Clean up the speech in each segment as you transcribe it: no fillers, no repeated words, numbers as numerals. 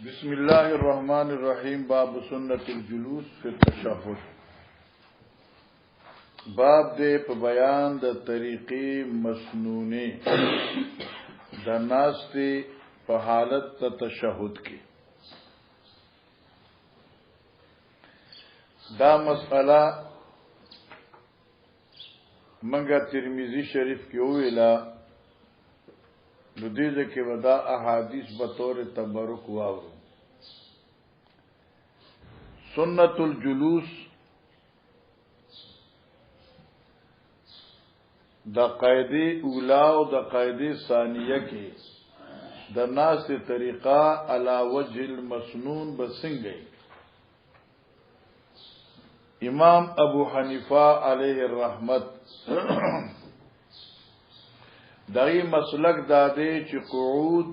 بسم الله الرحمن الرحیم. باب سنت الجلوس فی التشهد. باب دې په بیان د طریقې مسنونې د ناستې په حالت د تشهد کې. دا مسئله منګه ترمذی شریف کې ویلا، نو دې ځکه ودا احادیث به طور تبرک واورو. سنت الجلوس د قاعده اولا او د قاعده ثانیه کې د ناس طریقہ علی وجه المسنون بسنګي. امام ابو حنیفه علیه الرحمت دغی مسلک داده چې قعود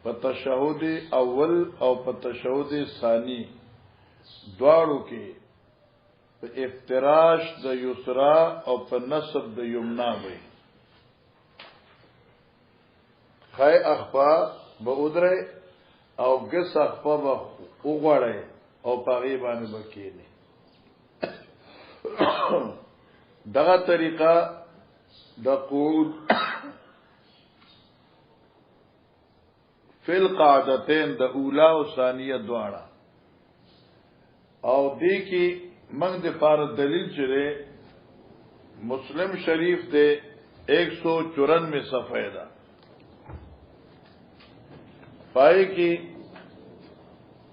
په تشهود اول او په تشهود ثانی دواړو کې په افتراش د یسرا او په نصب د یمنا وي. خای اخفا به ودره او ګس اخفا به وغړې او پاغي باندې بکینه. دغه طریقه د قعود فل قعدتين د اولا او ثانیه دواړه او دې کې موږ د فار دلیل چره مسلم شریف دے 194 صفحه ده. پای کې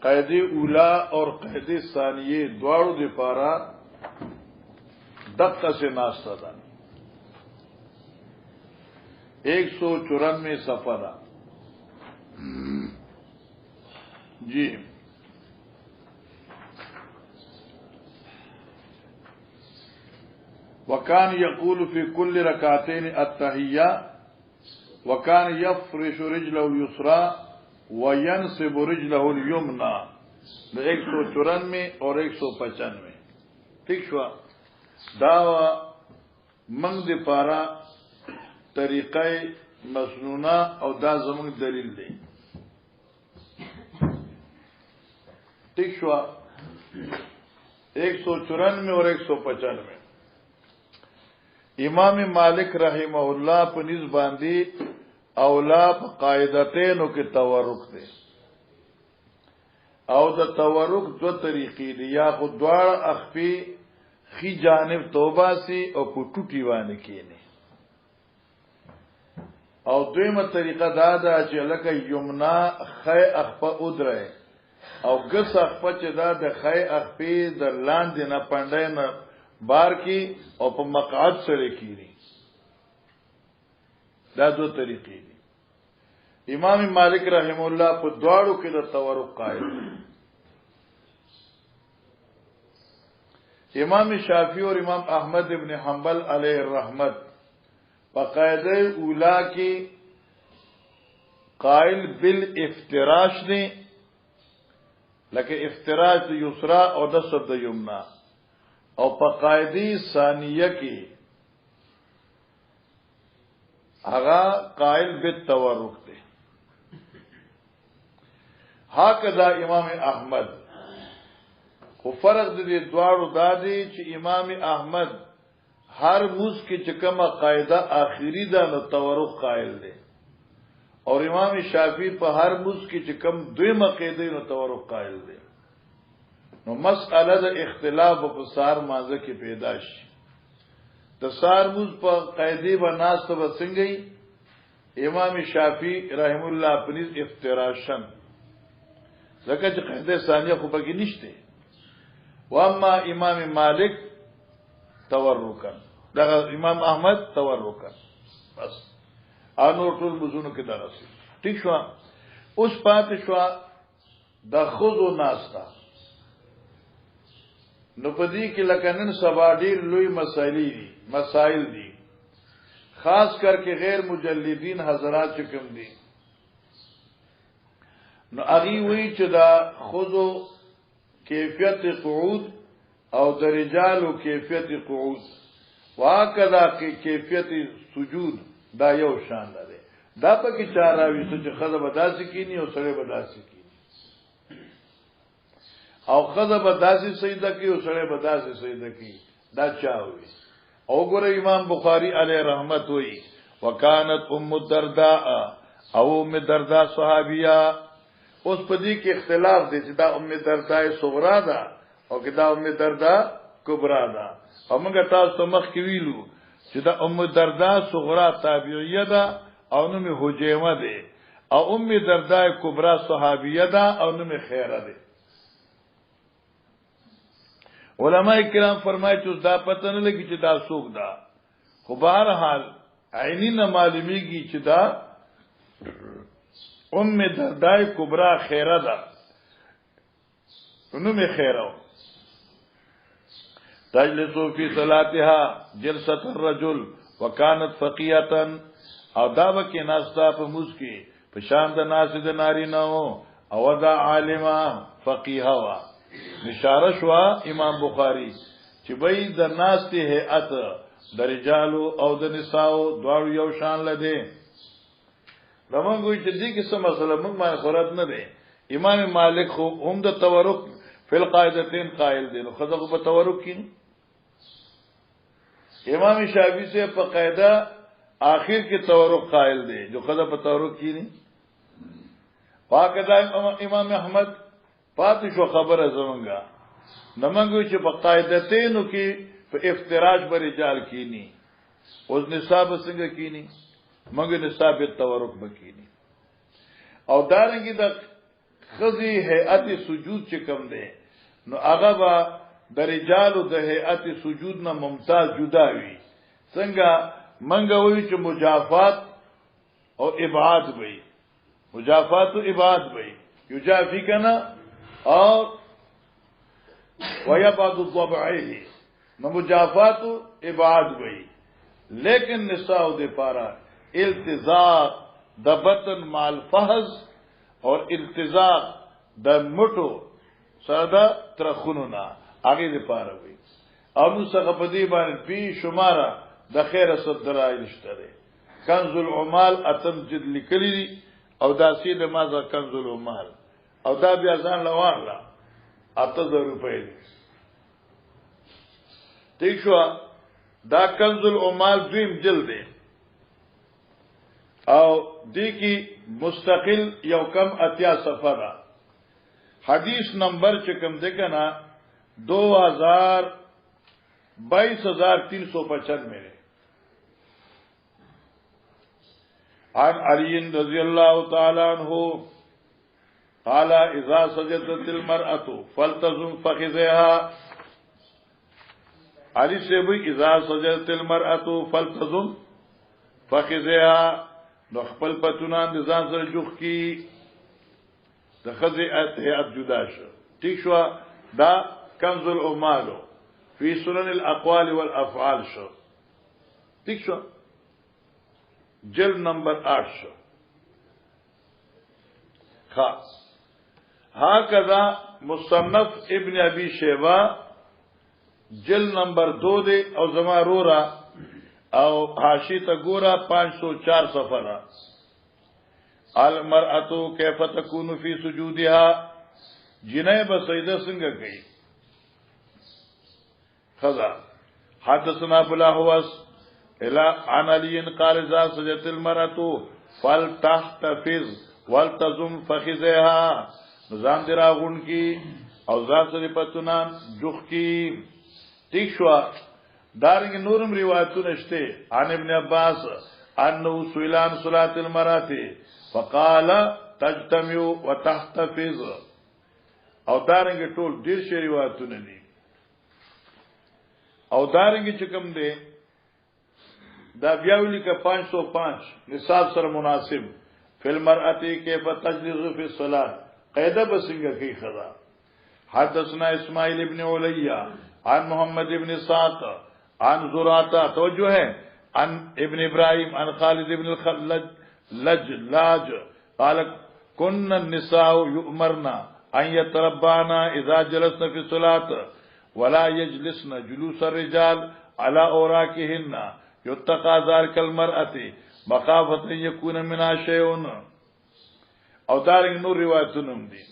قاعده اولا اور قاعده ثانیه دواړو د پارا دقه سے ناشته ده. 194 صفحه ده جی. وكان يقول في كل ركعتين التحية وكان يفرش رجله اليسرى وينصب رجله اليمنى. 194 اور 195 ٹھیک شو. دا منگ دی پارا طریقہ مسنونہ او دا زمانگ دلیل دی. ٹھیک شو. 194 اور 195 امام مالک رحمہ اللہ په نس باندې اولا په قاعدتینو کې تورک دی او د تورک دو طریقې دي. یا خو دواړه اخفي خي جانب توبه سي او په ټوټي باندې کېنه، او دویمه طریقه دا ده چې لکه یمنا خي اخفا ودره او ګس اخفا چې دا د خي اخفي د لاندې نه پنده نه بار کی او په مقعد سره کیږي. دا دو طریقې دي. امام مالک رحم الله په دواړو کې د تورق قائل. امام شافعی اور امام احمد ابن حنبل علیہ الرحمت په قاعده اولا کې قائل بالافتراش دي، لکه افتراش د یسرا او د نصب د یمنا. او په قاعده ثانیه کې هغه قائل بالتورق دی. هکذا امام احمد. خو فرق د دې دواړو دادی چې امام احمد هر موس کې چې کومه قاعده آخري ده نو تورق قائل دی، اور امام شافعی په هر موس کې چې کوم دویمه قاعده نو تورق قائل دی. نو مسئله د اختلاف په سار مازه کې پیدا شي. د سار موز په قاعده بناست وسنګي امام شافعی رحم الله پنځ افتراشن، ځکه چې قاعده ثانیه خو پکې نشته. و اما امام مالک تورکن، دا امام احمد تورکن. بس انور ټول مزونو کې درسي. ٹھیک شو. اوس پاتې شو د خذو ناستا. نو پدې کې لکه نن سبا ډېر لوی مسائل دي، خاص کر کے غیر مجلدین حضرات چې کوم دي. نو اغي وی چې دا خذو کیفیت قعود او د رجالو کیفیت قعود واکدا کې کیفیت سجود دا یو شان ده. دا پکې چاراوي چې خزه بداسي کینی او سره بداسي کینی. او خذ بداسي سجده کی او سړی بداسي سجده کی دا چاوي او ګره امام بخاری علیه رحمت وی وکانت ام الدرداء او ام الدرداء صحابیہ. اوس پدې کې اختلاف دی چې دا ام الدرداء صغرا ده او کې دا ام الدرداء کبرا ده. او موږ تاسو مخ کې ویلو چې دا ام الدرداء صغرا تابعیه ده او نوم حجیمه ده او ام الدرداء کبرا صحابیه ده او نوم خیره ده. علماء کرام فرمایي چې دا پته نه لګي چې دا څوک ده، خو بهر حال عینی نه معلومیږي چې دا ام درداء کبرا خیره ده نوم خیره. تجلسو فی صلاتها جلسة الرجل وکانت فقیهة او دا بکی ناستا پا موز کی پشاند ناس دا ناری نو او دا عالمه فقیه وا. نشاره شوا امام بخاری چې بای د ناس تی هیئت د رجالو او د نساو دوارو یو شان لده. نمان گوی چې دی کسا مسئلہ منگ مان خورت نده. امام مالک خو هم د تورک فی القاعدتین قائل دی نو خدا خو په تورک کی. امام شافعی سے په قاعده آخر کې تورک قائل دی جو خدا په تورک کی نہیں. پاکدا امام احمد پاتې شو خبره زمونږه نمنګو چې په قاعدتینو کې په افتراج بر رجال کینی اوس نصاب څنګه کینی مګر نصاب تورک بکینی. او دارنګي د خزي هيئت سجود چې کم ده نو هغه با د رجالو د هيئت سجود نه ممتاز جدا وي. څنګه منګه وی چې مجافات او ابعاد وي، مجافات او ابعاد وي، یجافی کنا اور ويبعد الضبعيه نو مجافات او ابعاد وي. لیکن نساء دے پارا التزاء د بطن مال فحز اور التزاء د مټو سره د ترخوننا هغه دې پاره وي. او نو څنګه په دې باندې پی شماره د خیر صدرای نشته. کنز العمال اتم جد لیکلی او دا سید مازه کنز العمال او دا بیا ځان لوارلا 8000 روپے دي. ٹھیک شو دا کنز العمال دویم جلد دی او دی کی مستقل یو کم 80 صفحه ده. حدیث نمبر چکم دیکھنا 22,395 میرے. عن علی رضی اللہ تعالی عنہ قال اذا سجدت المرأة فلتزم فخذها. علی سے بھی اذا سجدت المرأة فلتزم فخذها نو خپل پتونان د ځان سره جوخ کی د خزه هيئت جدا شو. ٹھیک شو دا کنز العمال فی سنن الاقوال والافعال شو. ٹھیک شو جلد نمبر 8 شو. خاص هكذا مصنف ابن ابي شيبه جلد نمبر 2 دے او زما رورا او حاشی تا گورا 504 صفحہ. المرأة کیف تکون فی سجودها جنہ بسیدہ سنگا گئی. خضا حدثنا بلاحوس الى عن علی قال اذا سجدت المرأة فلتحتفظ والتزم فخذها نظام درا غن کی او ذات سری پتنان جخ کی. ٹھیک شوا دارنگ نورم روایتو نشتے عن ابن عباس انہو سویلان صلاة المرات فقال تجتمع وتحتفظ او دارنگ ټول دیر شی روایتو ندی. او دارنگ چکم دے دا بیاولی کا 505 نصاب سر مناسب فی المرأتی کیف تجلس فی الصلاة قیدہ بسنگا کی خدا. حدثنا اسماعیل ابن علیہ عن محمد ابن ساق عن زراتا توجہ ہے عن ابن ابراہیم عن خالد ابن الخلج قال كن النساء يؤمرن ان يتربانا اذا جلسن في الصلاة ولا يجلسن جلوس الرجال على اوراقهن يتقى ذلك المرأة مخافة ان يكون منها شيء. او دارنگ نور روایتونم دی.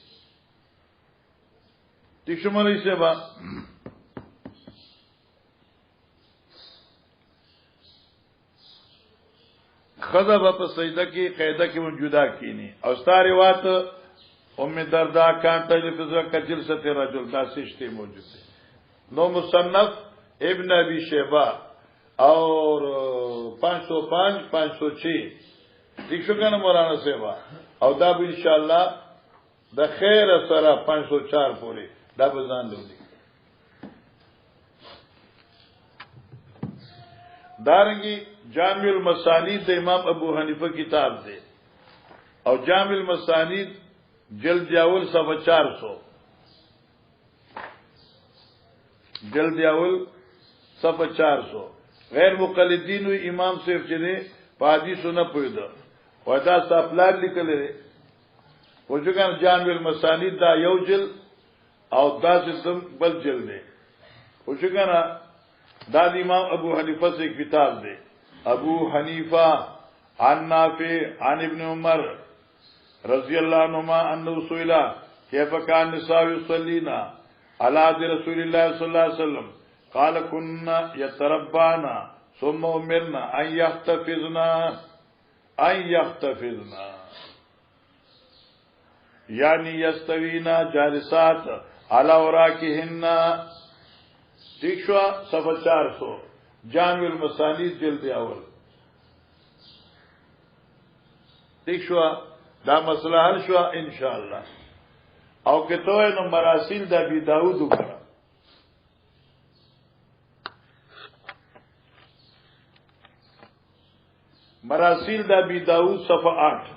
ٹھیک شو مولوی سے با خدا با پا سجدہ کی قیدہ کی موجودہ کینی اور ستاری وات ام دردہ کانتا جلفزہ کا جلسة رجل دا سشتے موجود ہے نو مصنف ابن ابی شیبہ اور 505 506 ٹھیک شو کنا مولانا سیبا او دا با انشاءاللہ دا خیر سرا 504 پوری دا بزان دو دی دارنگی جامع المسانید دا امام ابو حنیفہ کتاب دے اور جامع المسانید جلد اول صفحہ 400 جلد اول صفحہ 400 غیر مقلدین ہوئی امام صرف چنے پادی سنا پویدہ ودا ساپلار لکلے وہ چکا جامع المسانید دا یو جلد او دا سم بل جلد دے وہ چکا نا دا امام ابو حنیفہ سے کتاب دے ابو حنیفہ عن نافع عن ابن عمر رضی اللہ عنہما انہو سئلہ کیف کان نساء یصلینا علی عهد رسول اللہ صلی اللہ علیہ وسلم قال كنا يتربانا ثم امرنا ان يختفضنا یعنی یستوینا جالسات علی وراکہن ٹھیک شو صفحہ 400 جامع المسانید جلد اول ٹھیک شو دا مسئلہ حل شو انشاءاللہ او کتوئے نو مراسیل دا بی داود اگرا مراسیل دا بی داود صفحہ 8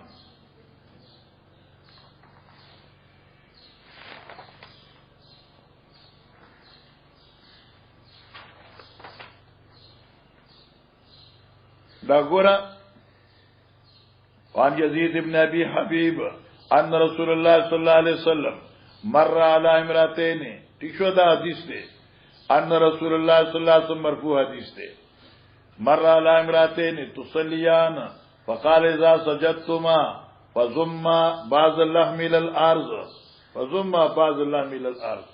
دا گورا وعن يزيد بن ابي حبيب ان رسول الله صلى الله عليه وسلم مر على امراتين ٹھیک دا حدیث دے ان رسول الله صلى الله عليه وسلم مرفوع حدیث دے مر على امراتين تصليان فقال اذا سجدتما فضما بعض اللحم الى الارض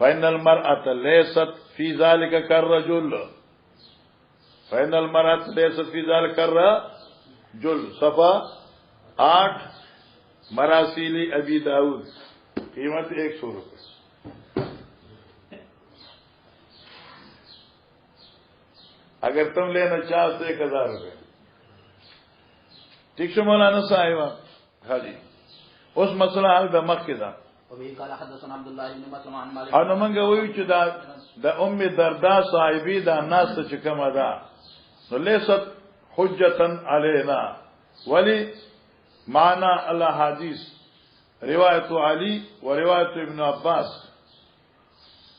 فان المرأة ليست في ذلك كالرجل فإن المرأة ليست في ذلك الرجل صفحہ 8 مراسیل ابی داود قیمت 100 روپے اگر تم لینا چاہو تو 1000 روپے ٹھیک شو مولانا صاحب ہاں جی اس مسئلہ حل دا مخ دا اور نمانگا ویو چو دا ام دردا صاحبی دا ناس تا چکم دا لیست حجتن علینا ولی معنی الاحادیث روایت علی و روایت ابن عباس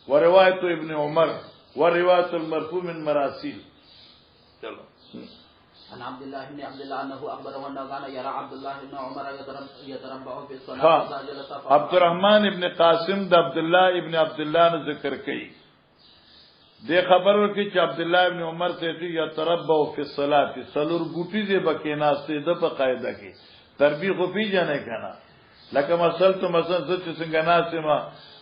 و روایت ابن عمر و روایت المرفوع من مراسیل چلو عن عبد الله بن عبد الله انه اخبره انه كان يرى عبد الله بن عمر يتربع في الصلاه عبد الرحمن ابن قاسم دا عبداللہ ابن عبداللہ نے ذکر کی دے خبر کی کہ عبداللہ ابن عمر سے تھی یتربع فی الصلاۃ سلور گوٹی دے بکینا سے د قاعدہ کی تربیح کو پی جانے کنا لکه مثلا تو مثلا سچ سنگناس ما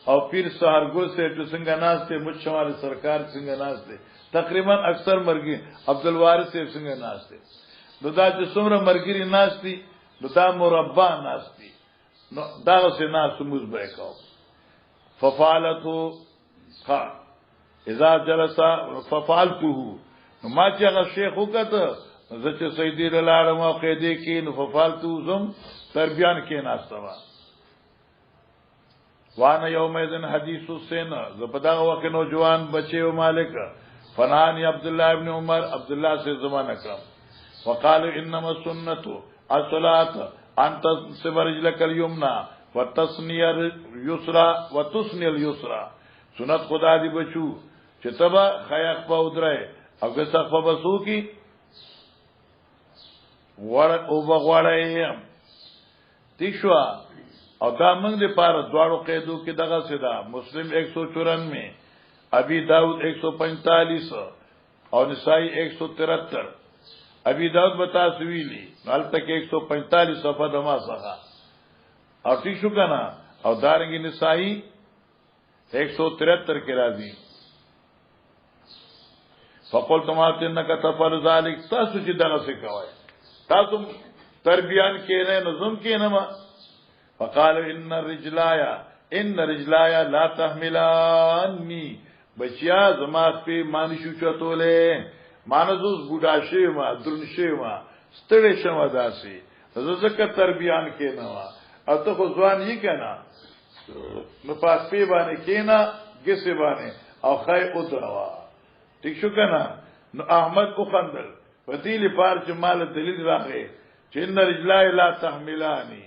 او پیر سحر گل سے تو سنگناس سے مجھ شمال سرکار سنگناس سے تقریبا اکثر مرگی عبدالوارث سے سنگناس سے دا چې څومره مرګري ناس دي دا مربع ناس دي نو دا سے ناس موږ به کو ففعلته خا اذا جلس ففعلته نو ما چې هغه شیخ وکړه زچ سیدی لاړم او قیدی کې نو ففعلته زم تربیان کې ناستوا وانا یومئذ حدیث السن زبدا وقت نوجوان بچے و مالک فنانی عبداللہ ابن عمر عبداللہ سے زمانہ کرم وقال انما السنت الصلاة ان تنصب رجلك اليمنى وتصني اليسرى وتصني اليسرى سنت خدا دی بچو چتبا خیاق پا ادرائے او گسخ پا بسو کی او بغوارائیم تیشوا او دا منگ دی پارا دوارو قیدو کی دغا سدا مسلم 194 ابی داود 145 اور نسائی 173 ابی داود بتا سویلی نال تک 145 صفحہ دما سخا اور ٹھیک شو کنا او دارنګ نسائی 173 کې راځي فقلت ما انك تفعل ذلك تاسو چې دغه څه کوي تاسو تربیان کې نه نظم کې نه ما فقال ان رجلایا لا تحملاني بچیا زما په مانشو چتولې مانزوس بوډا شي ما درن شي ما ستړي شمه داسي زکه تربیان کې نه وا اته خو ځوان یې کنه نو پاس پی باندې کینا کیسه باندې او خای او دروا ٹھیک شو کنه نو احمد کو خندل ودیل پار چې مال دلیل راغې چې ان رجلای لا تحملانی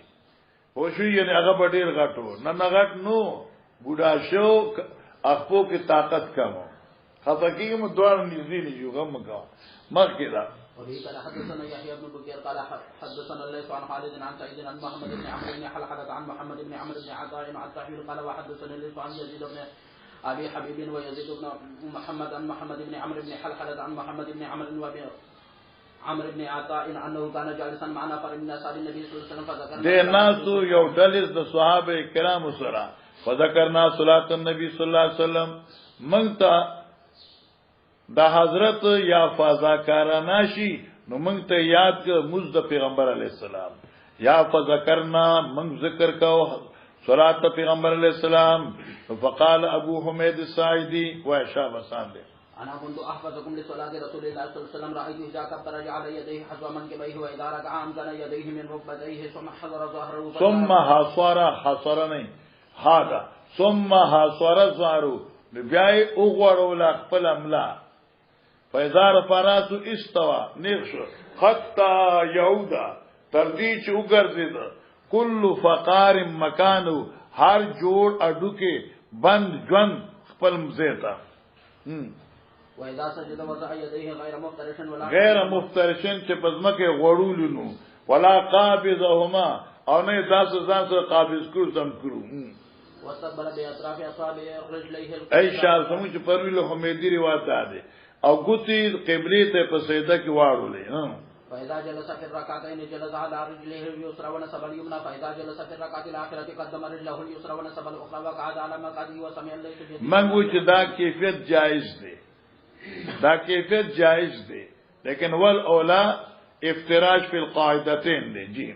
هو شو یې هغه ډیر غټو نه غټ نو بوډا شو اخپو کی طاقت کم خفقی میں دوار نزدی نہیں غم کا مغفرہ وبه قال حدثنا يحيى بن بكير قال حدثنا الليث عن خالد عن سعيد عن محمد بن عمرو بن حلحلة عن محمد بن عمرو بن عطاء عن الطحير قال وحدثنا الليث عن يزيد بن ابي حبيب ويزيد بن محمد عن محمد بن عمرو بن حلحلة عن محمد بن عمرو عمرو بن عطاء انه كان جالسا معنا فرمنا صلى النبي صلى الله عليه وسلم فذكرنا دے ناسو یو ډلې د صحابه کرام سره فذكرنا صلاه النبي صلى الله عليه وسلم منتا دا حضرت یا فضاکارانه شي نو موږ ته یاد ک مزد پیغمبر علی السلام یا فذكرنا موږ ذکر کو صلات پیغمبر علی السلام فقال ابو حمید الساعدی و شاب ساندے انا كنت احفظكم لصلاه رسول الله صلى الله عليه وسلم رايت اذا كبر جعل يديه حذو منكبيه واذا ركع امكن يديه من ركبتيه ثم حضر ظهره ثم حصر نہیں هذا ثم حصر ظهره بیاي اوغورو لا خپل املا فاذا فرات استوى نغش حتى يهودا تردی چې وګرځید کل فقار مکانو هر جوړ اډو کې بند ژوند خپل مزیتا واذا سجد وضع يديه غیر مفترشن چې پزمکه غړولونو ولا قابضهما او نه داس ځان سره قابض کړو سم کړو وسبل باطراف اصابع رجليه ای شال سمو چې پرویل حمیدی روایت ده او ګوتی قبله ته په سجده کې واړولې فاذا جلس في الركعتين جلس على رجله اليسرى ونصب اليمنى فاذا جلس في الركعه الاخره قدم رجله اليسرى ونصب الاخرى وقعد على مقعده وسمع الليل منګو چې دا کیفیت جائز دی دا کیفیت جائز دی لیکن ول اولا افتراش فی القاعدتين دی جی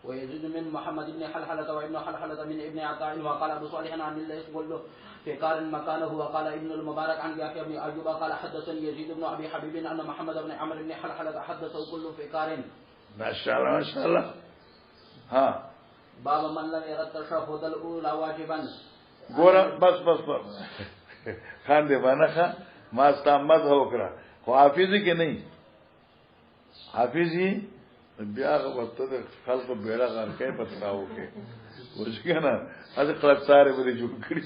ويزيد من محمد بن حلحلة وابن حلحلة من ابن عطاء وقال ابو صالح عن الليث كله في قارن مكانه وقال ابن المبارك عن يحيى بن ايوب قال حدثني يزيد بن ابي حبيب ان محمد بن عمرو بن حلحلة حدثه كله في قارن ما شاء الله ما شاء الله ها باب من لم يرى التشهد الاولى واجبا ګور بس خان دې باندې ما استعمد وکړه خو حافظي کې نه حافظي بیا غوته د خلکو بیره غار کې پتراو کې وښکنه از خلک ساره به جوړ کړی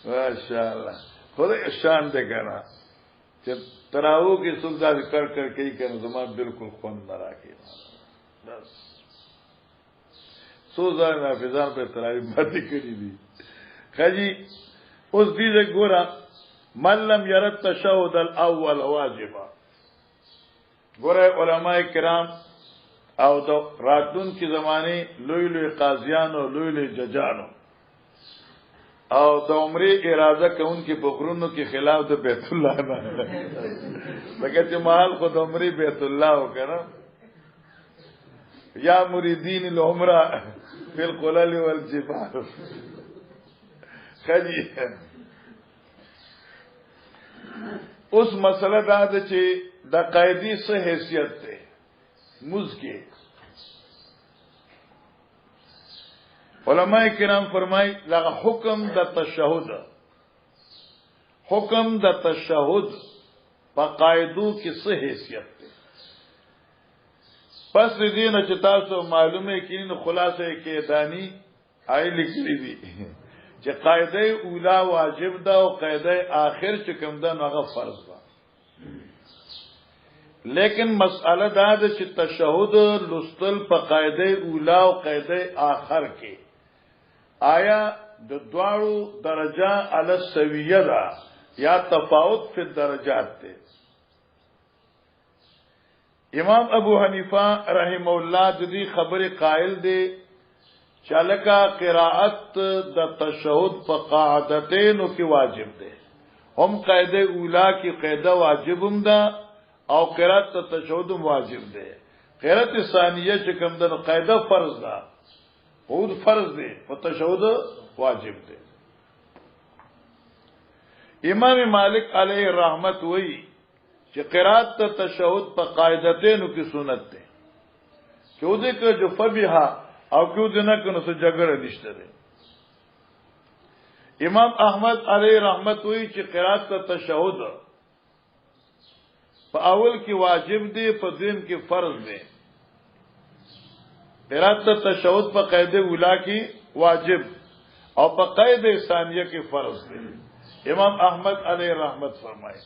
ماشاءالله خدای شان دې کنه چې تراو کې سودا کر کوي کنه زما بالکل خون نه راکې بس سودا حافظان په تراوی باندې کړی دي خاجي اوس دې ګورا من لم يرد تشهد الاول واجبا ګوره علماء کرام او د راتون کی زمانه لوی لوی قاضیانو لوی لوی ججانو او د عمره اراده کوونکې بغرونو کې خلاف د بیت الله نه لکه چې مال خو د عمره بیت الله وکړه یا مریدین العمره فی القلل والجبال خلی اوس مسله دا ده چې د قاعده څه حیثیت ده مزګه علماء کرام فرمای لغه حکم د تشهود په قاعدو کې څه حیثیت ده پس دې نه چې تاسو معلومه کین خلاصه کې دانی آی لیکلي دي چې قاعده اوله واجب ده او قاعده آخر چې کوم ده هغه فرض ده لیکن مسئله دا ده چې تشهود لستل په قاعده اوله او قاعده آخر کې آیا د دواړو درجه علی سویه ده یا تفاوت فی الدرجات ده امام ابو حنیفه رحم الله د دې خبره قائل دی چالکا قراءت د تشهود په قاعدتینو کې واجب ده هم قاعده اولا کی قاعده واجبم ده او قرات تشهود واجب ده قرات ثانیه چې کوم ده قاعده فرض ده او فرض ده او تشهود واجب ده امام مالک علیه رحمت وی چې قرات تشهود په قاعدتینو کې سنت ده چوده که جو فبها او کیو دنه کنو سو جګړه نشته ده امام احمد علیه رحمت وی چې قرات تشهود په اول کې واجب دی په دین کې فرض دی قرات تشهود په قاعده اولا کې واجب او په قاعده ثانیه کې فرض دی امام احمد علیه رحمت فرمایي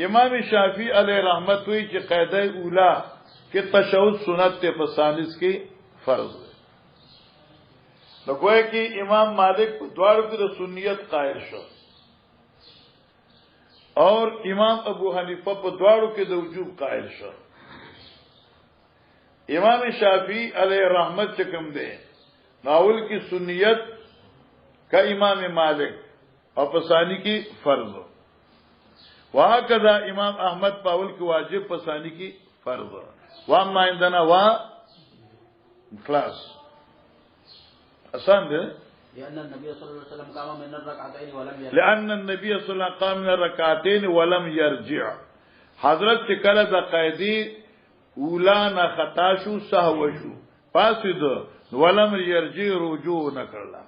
امام شافعی علیه رحمت وی چې قاعده اولا کې تشهود سنت ته په ثالث کې فرض دی نو گویا کہ امام مالک په دواړو کې د سنیت قائل شو اور امام ابو حنیفه په دواړو کې د وجوب قائل شو امام شافعی علیہ رحمت چکم دے ناول کی سنیت کا امام مالک اور پسانی کی فرض وہاں کذا امام احمد پاول کی واجب پسانی کی فرض وہاں مائندنا وہاں خلاص آسان دے لأن النبي صلى الله عليه وسلم قام من الركعتين ولم يرجع لأن النبي صلى الله عليه وسلم قام من الركعتين ولم يرجع حضرت چکل دا قیدی اولا نا خطا شو سهو شو فاسد ولم يرجع رجوع نکرلا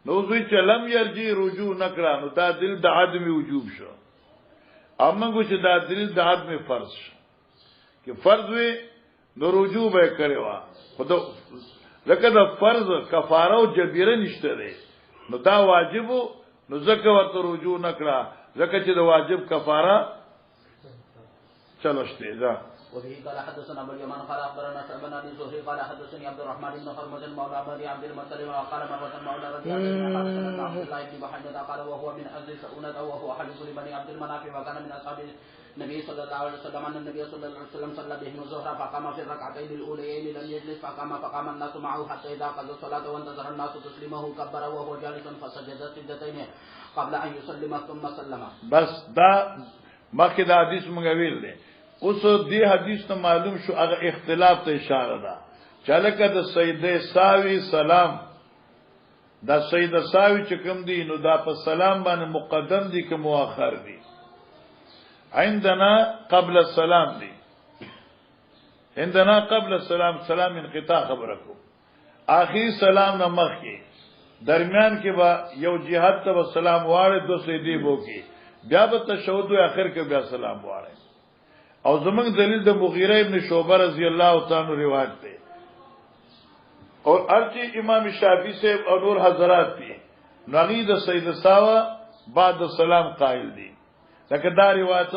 نو زوی چې لم يرجع رجوع نکړه نو دا دل د عدم وجوب شو امغه چې دا دل د عدم فرض شو چې فرض وي نو رجوع به کړي وا خود لکه د فرض کفاره او جبیره نشته دی نو دا واجب نو زکه ورته رجوع نکړه زکه چې د واجب کفاره چلوشته دا وفي قال حدثنا ابو اليمان قال اخبرنا شعبان بن زهري قال حدثني عبد الرحمن بن حرمز مولى بني عبد المطلب وقال مرة مولى رضي الله عنه عبد الله بن بحيرة قال وهو من أهل سعونة وهو حليف لبني عبد المناف وكان من أصحاب النبي صلى الله عليه وسلم أن النبي صلى الله عليه وسلم صلى بهم الظهر فقام في الركعتين الأوليين لم يجلس فقام الناس معه حتى إذا قضى الصلاة وانتظر الناس تسليمه كبر وهو جالس فسجد سجدتين قبل أن يسلم ثم سلم. بس دا مخکې دا حدیث مونږ ویل دي اوس دې حدیث ته معلوم شو هغه اختلاف ته اشاره ده چلکه د سیده ساوی سلام دا سیده ساوی چې کوم دی نو دا په سلام باندې مقدم دي که مؤخر دي عندنا قبل السلام دي عندنا قبل السلام سلام انقطاع خبرکو آخری سلام نه مخکې درمیان کې با یو جهاد ته سلام واړه دو سیدی بو کې بیا به تشهود اخر کې بیا سلام واړه او زمنګ دلیل د مغیره ابن شعبہ رضی اللہ تعالی روایت ته اور ارچی امام شافعی سے اور نور حضرات دي نغید سید ساوا بعد السلام قائل دي لکه دا روایت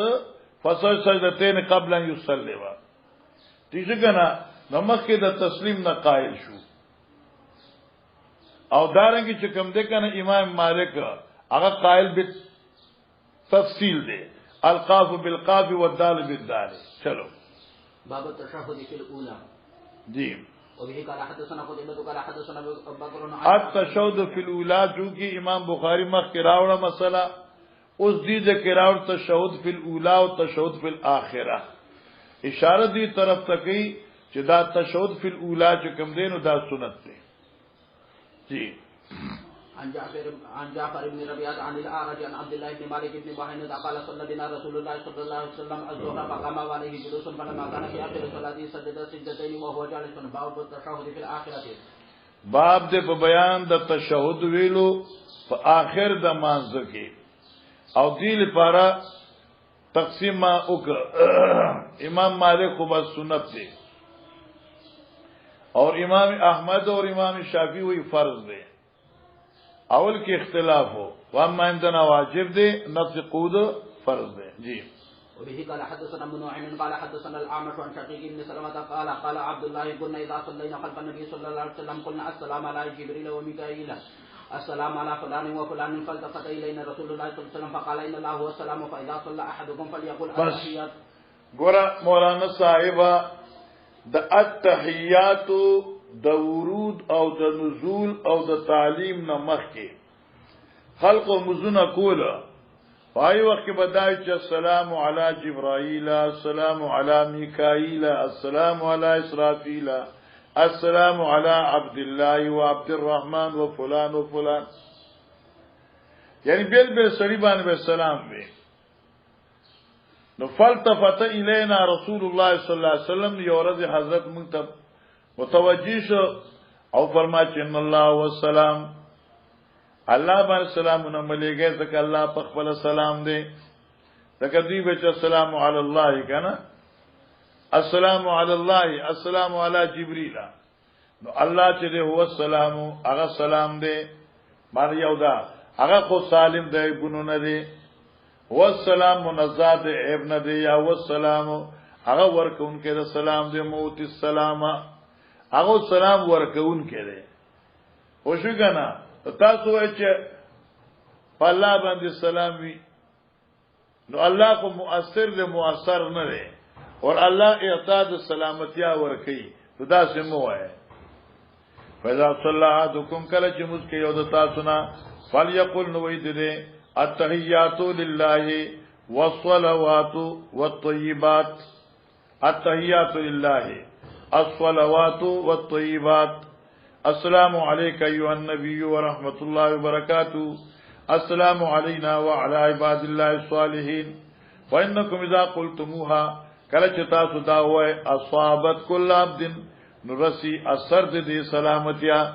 فصل سجدتين قبل ان يصلي وا تیجګنا نمخ کې د تسلیم نه قائل شو او دارنګ چې کوم ده کنه امام مالک هغه قائل به تفصیل دي القاف بالقاف والدال بالدال چلو باب التشهد في الاولى جی وبه قال حدثنا قتيبة قال حدثنا ابو بكر التشهد في الاولى جو کی امام بخاری مخ کراوړه مسئلہ اوس دې ذکر اور تشهد فی الاولى او تشهد فی الاخره اشاره دې طرف ته کوي چې دا تشهد فی الاولى چې کوم دینو دا سنت دی جی عن جعفر بن ربيعة عن الأعرج عن عبد الله بن مالك بن بحيرة قال صلى بنا رسول الله صلى الله عليه وسلم الظهر فقام عليه جلوس فلما كان في آخر الصلاة سجد سجدتين وهو جالس باب التشهد في الآخرة باب دې په بیان د تشهد ویلو په آخر د مانځ کې او دې لپاره تقسیم امام مالک خو بس سنت دی اور امام احمد اور امام شافعی وی فرض دی اول کې اختلاف ہو واما عندنا واجب دی نفس قود فرض دی جی وبه قال حدثنا ابن نعيم قال حدثنا الأعمش عن شقيق بن سلمة قال عبد الله كنا إذا صلينا خلف النبي صلى الله عليه وسلم قلنا السلام على جبريل وميكائيل السلام على فلان وفلان فالتفت إلينا رسول الله صلى الله عليه وسلم فقال إن الله هو السلام فإذا صلى أحدكم فليقل التحيات ګور مولانا صاحب د التحیات د ورود او د نزول او د تعلیم نه مخکې خلق مزونه کوله پای وخت کې بدای چې السلام علی جبرائیل السلام علی میکائیل السلام علی اسرافیل السلام علی عبد الله و عبد الرحمن و فلان و فلان یعنی بل سړي باندې سلام وي نو فلتفت الینا رسول الله صلی الله علیه وسلم یو ورځ حضرت مونږ متوجی شو او فرما چې ان الله والسلام الله باندې سلامونه مليږي ځکه الله په خپل سلام دی ځکه دوی بچ السلام علی الله کنه السلام علی الله السلام علی جبرئیل نو الله چې هو السلام هغه سلام دی باندې یو دا هغه خو سالم دی ګونونه دی والسلام منزاد ابن دی یا والسلام هغه ورکون کې د سلام دی موت السلام هغه سلام ورکون کړي او شو کنه تاسو وایئ چې په الله باندې سلام وي نو الله کو مؤثر دې مؤثر نه دی اور الله اعطاء سلامتیا ورکي خدا سے مو ہے فاذا صلى احدكم کله چې موږ کې یو د تاسو نه فليقل نو وي دې التحيات لله والصلوات والطيبات التحيات لله الصلوات والطيبات السلام عليك أيها النبي ورحمة الله وبركاته السلام علينا وعلى عباد الله الصالحين وإنكم إذا قلتموها كالچتا سداوه أصابت كل عبد نرسي أثر دي سلامتيا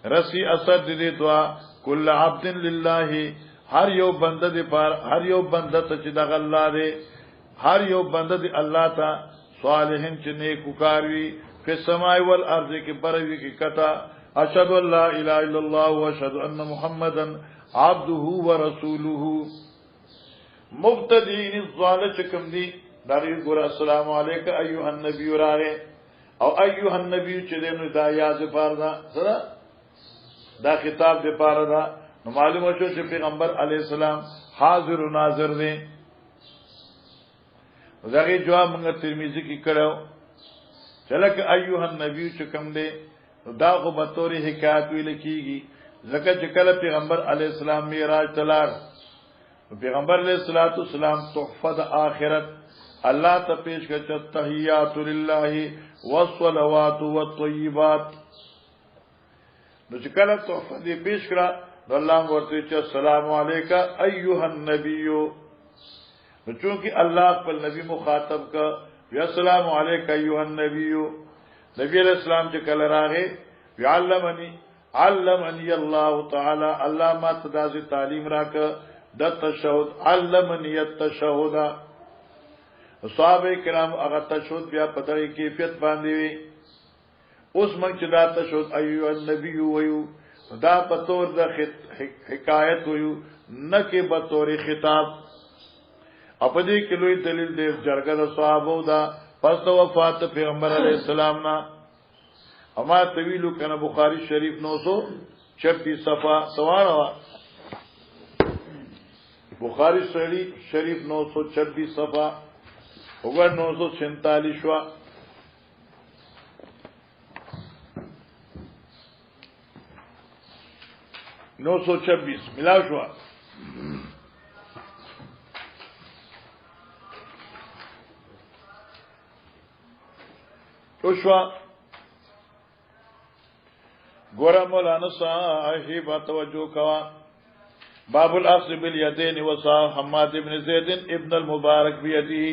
رسي أثر دي دعا كل عبد لله هر یو بنده دی پار هر یو بنده ته چې د الله دی هر یو بنده دی الله ته صالحین چې نیک وکاروي په سماي ول ارض کې بروي کې کتا اشهد ان لا اله الا الله واشهد ان محمدا عبده ورسوله مبتدئین الظالم چکم دی دغه ګور السلام علیک ایها النبی راغه او ایها النبی چې دنو دا یاد پاره سره دا خطاب دی پاره دا نو معلومه شو چې پیغمبر علی السلام حاضر و ناظر دی دغه جواب موږ ترمذی کې کړو چلک ایها النبی چې کوم دی دا خو به توري حکایت ویل کیږي ځکه چې کله پیغمبر علی السلام معراج تلار پیغمبر علیہ الصلوۃ والسلام تحفه د آخرت الله ته پیش کړ تحیات لله والصلوات والطیبات نو چې کله تحفه دې پیش کړه نو الله ورته چې السلام علیک ایها النبی نو چونکی الله خپل نبی مخاطب کا یا السلام علیک ایها النبی نبی علیہ السلام چې کله راغی علمنی الله تعالی الله ما تدازی تعلیم راک د تشهود علمنی التشهود صحابه کرام هغه تشهود بیا په دغه کیفیت باندې وي اوس موږ چې دا تشهود ایها النبی ویو دا په تور د حکایت ویو نه کې په تور خطاب اپدې کې لوی دلیل دی جرګه د صحابه دا پس د وفات پیغمبر علیه السلام نا اما طویلو کنه بخاری شریف 936 صفحه سوارا بخاری شریف 926 صفحه وګور 946 وا نو 926 ملاو شو شوا گورا مولانا صاحب توجہ کوا باب الاخذ بالیدین وصاحب حماد ابن زید ابن المبارک بیدی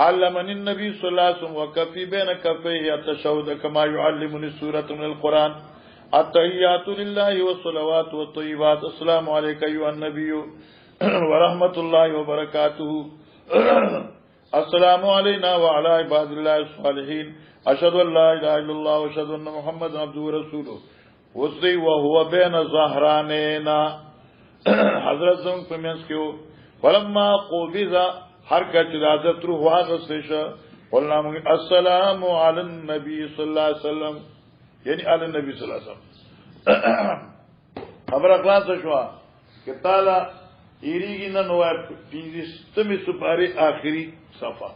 علمني النبي صلى الله عليه وسلم وكفي بين كفيه التشهد كما يعلمني سورة من القرآن التحيات لله والصلوات والطيبات السلام عليك أيها النبي ورحمة الله وبركاته السلام علينا وعلى عباد الله الصالحين أشهد أن لا إله إلا الله وأشهد أن محمدا عبده ورسوله وصي وهو بين ظهرانينا حضرت زم فمنسكيو فلما قبض حركة جلازة روح واغسش قلنا السلام على النبي صلى الله عليه وسلم يعني على النبي صلى الله عليه وسلم خبر اخلاص شوا کہ تعالی ایریگی نہ نو پیستمی سپاری آخری صفحہ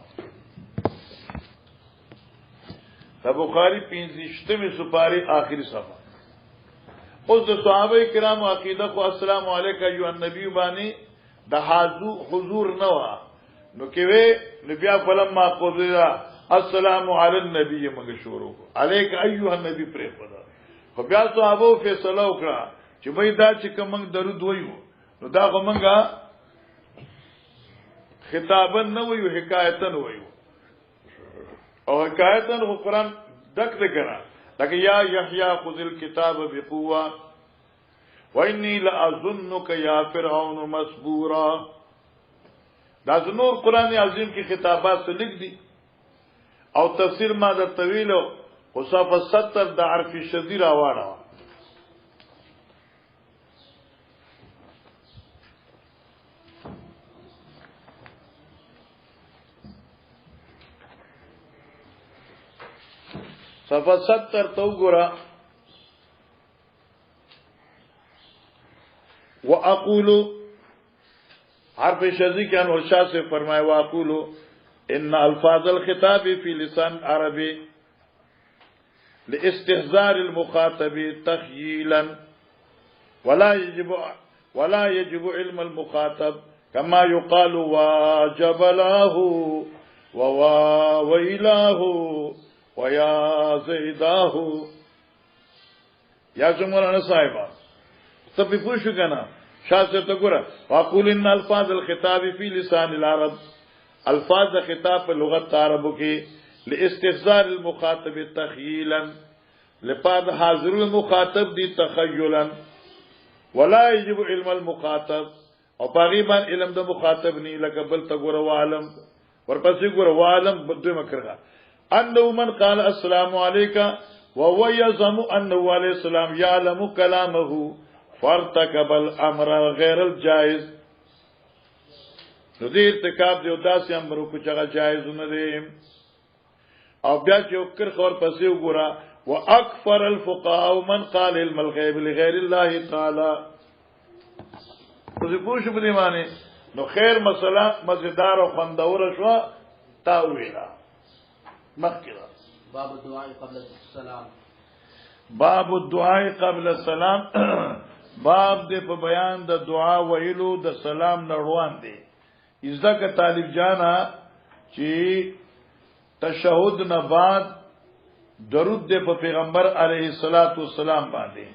دا بخاری 15 سپاری آخری صفحه. اوس د صحابه کرام عقیده کو السلام علیک ایها النبی باندې د حضور نه وا نو کې وی نبی فلما قضا السلام علی النبی موږ شروع علیک ایها النبی پر خدا خو بیا صحابه فیصله وکړه چې بای دا چې کوم درود وایو نو دا کومه خطابا نه وایو حکایتا وایو او حکایتا قرآن دک کړه لکه یا یحیی خذ الكتاب بقوه وانی لاظنک یا فرعون مسبورا. دا نور قرآن عظیم کی خطابات سے لکھ دی او تفسیر ما دا طویل او صفحه 70 دا عرف شدیر آوارا. صفحه 70 تو گورا وَأَقُولُ حرف شذی کے انور شاہ سے فرمائے وَأَقُولُ إِنَّ أَلْفَاظَ الْخِطَابِ فِي لِسَانِ الْعَرَبِ لِإِسْتِحْضَارِ الْمُخَاطَبِ تَخْيِيلًا ولا يجب علم المخاطب كما يقال واجب له وويله ويا زيداه. یا مولانا صاحبہ تب پوچھو کنا شاہ سے تو گورا واقول ان الفاظ الخطاب فی لسان العرب الفاظ خطاب پر لغت عربوں کی لاستحضار المخاطب تخیلا لپاد حاضر المخاطب دی تخیلا ولا يجب علم المخاطب او پاغیبان علم د مخاطب نہیں لکه بل تا گورا وعلم ورپسې گورا وعلم بدوی مکرغا انه من قال السلام علیکا وهو يزعم انه علیہ السلام يعلم كلامه فارتكب الامر غیر الجائز. نو دې ارتکاب دی داسې امر کو چې جائز نه دی او بیا چې وکړ خور پسې وګورا واكثر الفقهاء من قال علم الغيب لغير الله تعالی. پس پوښ په دې معنی نو خیر مسله مزیدار او خوندور شو تا ویلا مخکره باب الدعاء قبل السلام. باب الدعاء قبل السلام باب دې په بیان د دعا ویلو د سلام نړوان دي. ازدک طالب جانا چې تشهود نه بعد درود دې په پیغمبر علیه الصلاۃ والسلام باندې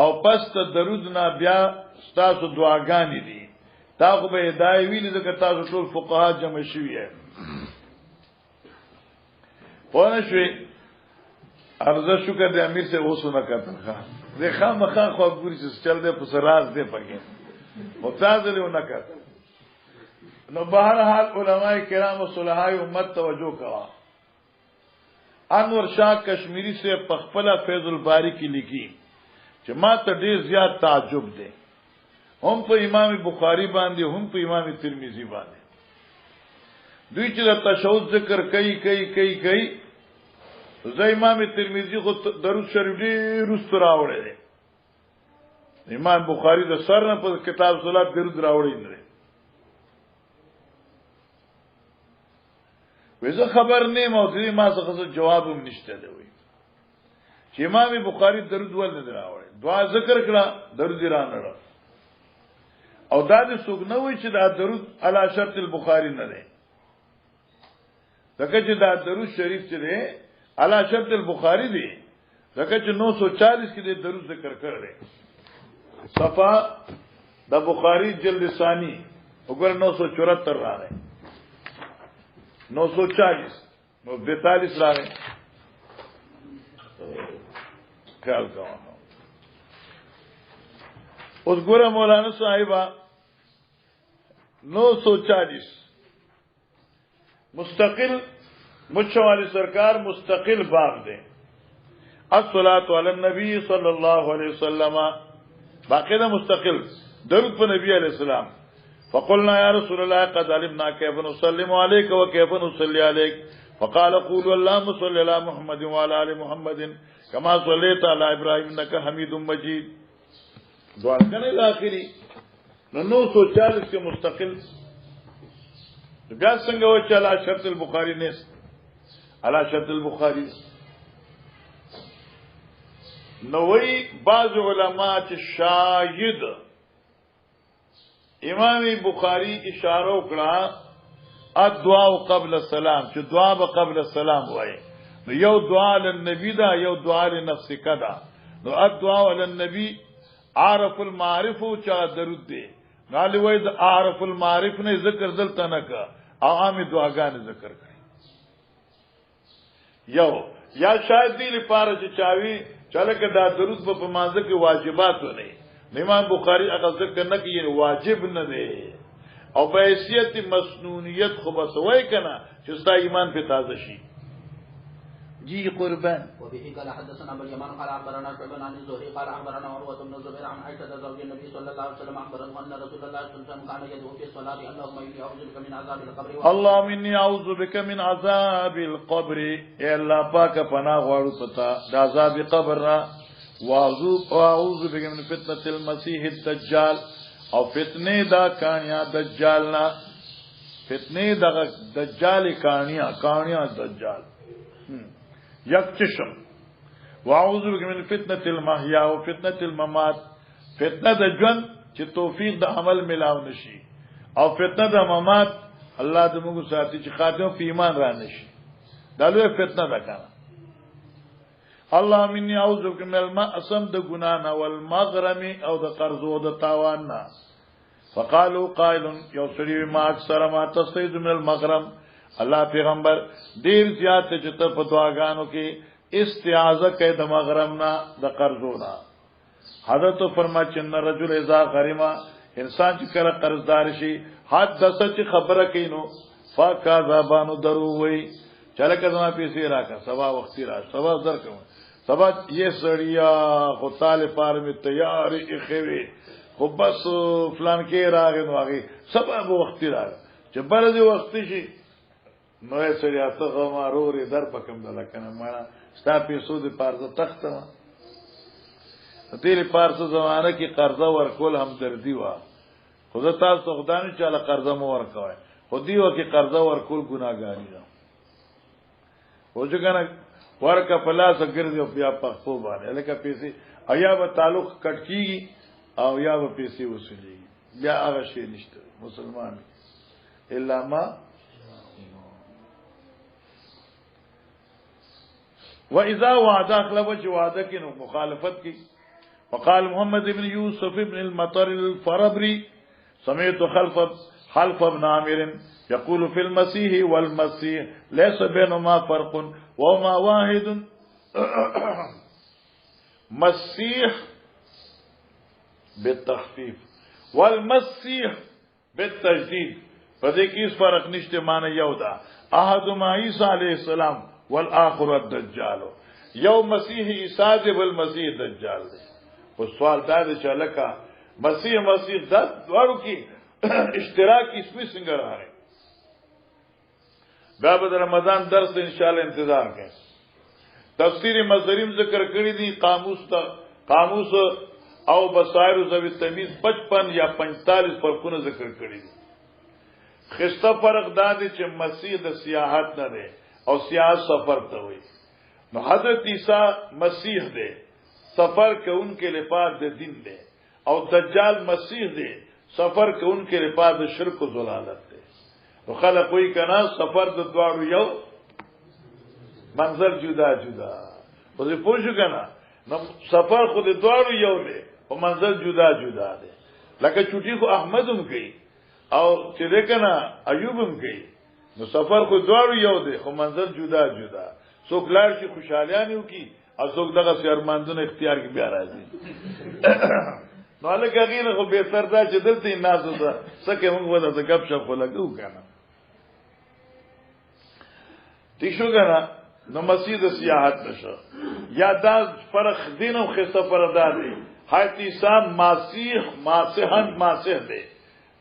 او پس ته درود نه بیا تاسو دعاګانې دي تاسو به دای ویل ځکه تاسو ټول فقها جمع شوي یې پونه شوي ارزه شکر دې امیر سے وسونه کتل ښا زه خامخا خو ګوري چې چل دې په سراز دې پکې متازل نه کړ. نو بهر حال علماء کرام او صلحای امت توجه کوا. انور شاه کشمیری سے پخپلا فیض الباری کی لکھی چې ما ته ډیر زیات تعجب ده هم په امام بخاری باندې هم په امام ترمذی باندې دوی چې د تشهود ذکر کوي زه امام ترمذی خو درود شریف ډیر رست راوړی دی امام بخاری د سر نه په کتاب صلات درود راوړی نه ویزه خبر نه موضوعي ما څه جواب هم نشته دی وی چې امام بخاری درود ول نه راوړی دعا ذکر کړه درود رانه او دا د څوک نه وی چې دا درود علی شرط البخاری نه دی ځکه چې دا درود شریف چې دی علی شرط البخاری دی ځکه چې 940 کې د درود ذکر کړل صفه د بخاری جلد ثانی وګور 974 راغی 940 942 راغی خیال کوم اوس ګوره مولانا صاحبہ 940 مستقل مچوالی سرکار مستقل باب دے الصلاۃ علی النبی صلی اللہ علیہ وسلم باقاعدہ مستقل درود پر نبی علیہ السلام. فقلنا یا رسول اللہ قد علمنا کیف نسلم علیک وکیف نصلی علیک فقال قولوا اللهم صل علی محمد وعلى ال محمد كما صليت على ابراہیم انک حمید مجید. دعا کرنے الاخری 940 کے مستقل بیا څنګه و چلا شرط البخاری نے علی شرط البخاری. نووی بعض علماء چې شاهد امام بخاری اشاره وکړه الدعاء قبل السلام چې دعا به قبل السلام وایي. نو یو دعا للنبی دا یو دعا لنفسک دا. نو الدعاء للنبی عارف المعارف چا درود دی. نالی وای د عارف المعارف نه ذکر دلته نه کا او عام دعاګان ذکر کړي. یو یا شاید دی لپاره چې چاوي چاله دا درود په مانزه کې واجبات نه. امام بخاری هغه ذکر نه کوي واجب نه دی او په حیثیت مسنونیت خو بس وای کنه چې ستا ایمان په تازه شي. جی قربان. وبه قال حدثنا ابو اليمان قال اخبرنا شعبان عن الزهري قال اخبرنا عروه بن الزبير عن عائشه زوج النبي صلى الله عليه وسلم اخبرته ان رسول الله صلى الله عليه وسلم كان يدعو في الصلاه اللهم اني اعوذ بك من عذاب القبر. اللهم اني اعوذ بك من عذاب القبر. اے الله پاک پناه غواړو پتا د عذاب قبر را. واعوذ بك من فتنه المسيح الدجال او فتنه دا کانیا دجال نا. فتنه دا دجال کانیا دجال یک چشم. واعوذ بک من فتنه المحیا و فتنه الممات. فتنه د ژوند چې توفیق د عمل ملاو نشي او فتنه د ممات الله دې موږ ساتي چې خاتمه په ایمان را نشي. دا لوی فتنه ده کنه. اللهم اني اعوذ بك من المأثم د ګنانا والمغرم او د قرض او د تاوان نه. فقالوا قائل يوسري ما اكثر ما تستعيذ من المغرم. الله پیغمبر ډیر زیات چې ته په دعاګانو کې استعاذہ کوي د مغرم نه د قرضو نه. حضرت فرمایي چې رجل اذا غرما انسان چې کله قرضدار شي حدث چې خبره کینو فكذبانو درو وي چله کزما پیسې راکا سبا وختي را سبا درکم سبا یہ سړیا خو طالب پار می تیار اخوي خو بس فلان کې راغی نو هغه سبا وختي را چې برځي وختي شي نو یې سړیا ته غماروري در پکم دل کنه ما ستا پیسو دې پارزه تخته دې پارزه زمانه کې قرضه ورکول هم دردي وا خو تاسو خدانه چاله قرضه مو ورکوي خو دیو کې قرضه ورکول ګناګاری ده. وځه کنه ورکا پلاس ګرځي او بیا په خو باندې لکه پیسې ایا به تعلق کټ کیږي او یا به پیسې وصولېږي بیا هغه شی نشته مسلمان الا ما. واذا وعد اخلف وعده کې نو مخالفت کی. وقال محمد ابن يوسف ابن المطر الفربري سمعت خلف ابن عامر يقول في المسيح والمسيح ليس بينهما فرق وهما واحد. مسيح بالتخفيف والمسيح بالتجديد فذي كيس فرق نشته معنی یو دا احدهما عيسى عليه السلام والآخر الدجال. یو مسیح عیسی دی بل مسیح دجال دی. خو سوال دا دی چې لکه مسیح دا دوارو کی اشتراک اسمی څنګه راغی. بیا به رمضان درس انشاءاللہ انتظار کړئ. تفسیر مظهریم ذکر کړی دی قاموس او بصائر ذوی التمیز 55 یا 45 فرقونه ذکر کړی دي. خسته فرق دا دی چې مسیح د سیاحت نه دی او سیاحت سفر ته وایي. نو حضرت عیسی مسیح دی سفر کوونکې لپاره د دین دی او دجال مسیح دی سفر کوونکې لپاره د شرک او ضلالت دی. نو خلک وایي کنه سفر د دواړو یو منظر جدا جدا خو دې پوه شو کنه نو سفر خو د دواړو یو دی او منظر جدا جدا دی. لکه چوټي خو احمد هم کوي او چې ده کنه ایوب هم کوي. نو سفر خو دواړو یو دی خو منظر جدا جدا. څوک لار شي خوشالیانو کی او څوک دغه سیارمندون اختیار کی بیا راځي. نو هغه غینه خو به تر دا چې دلته نازو ده سکه موږ ودا د غب شپ لګو کنه. تیشو کنه نو مسجد سیاحت نشو یا دا فرق دین او خصه فردا دی. حضرت عیسی مسیح دی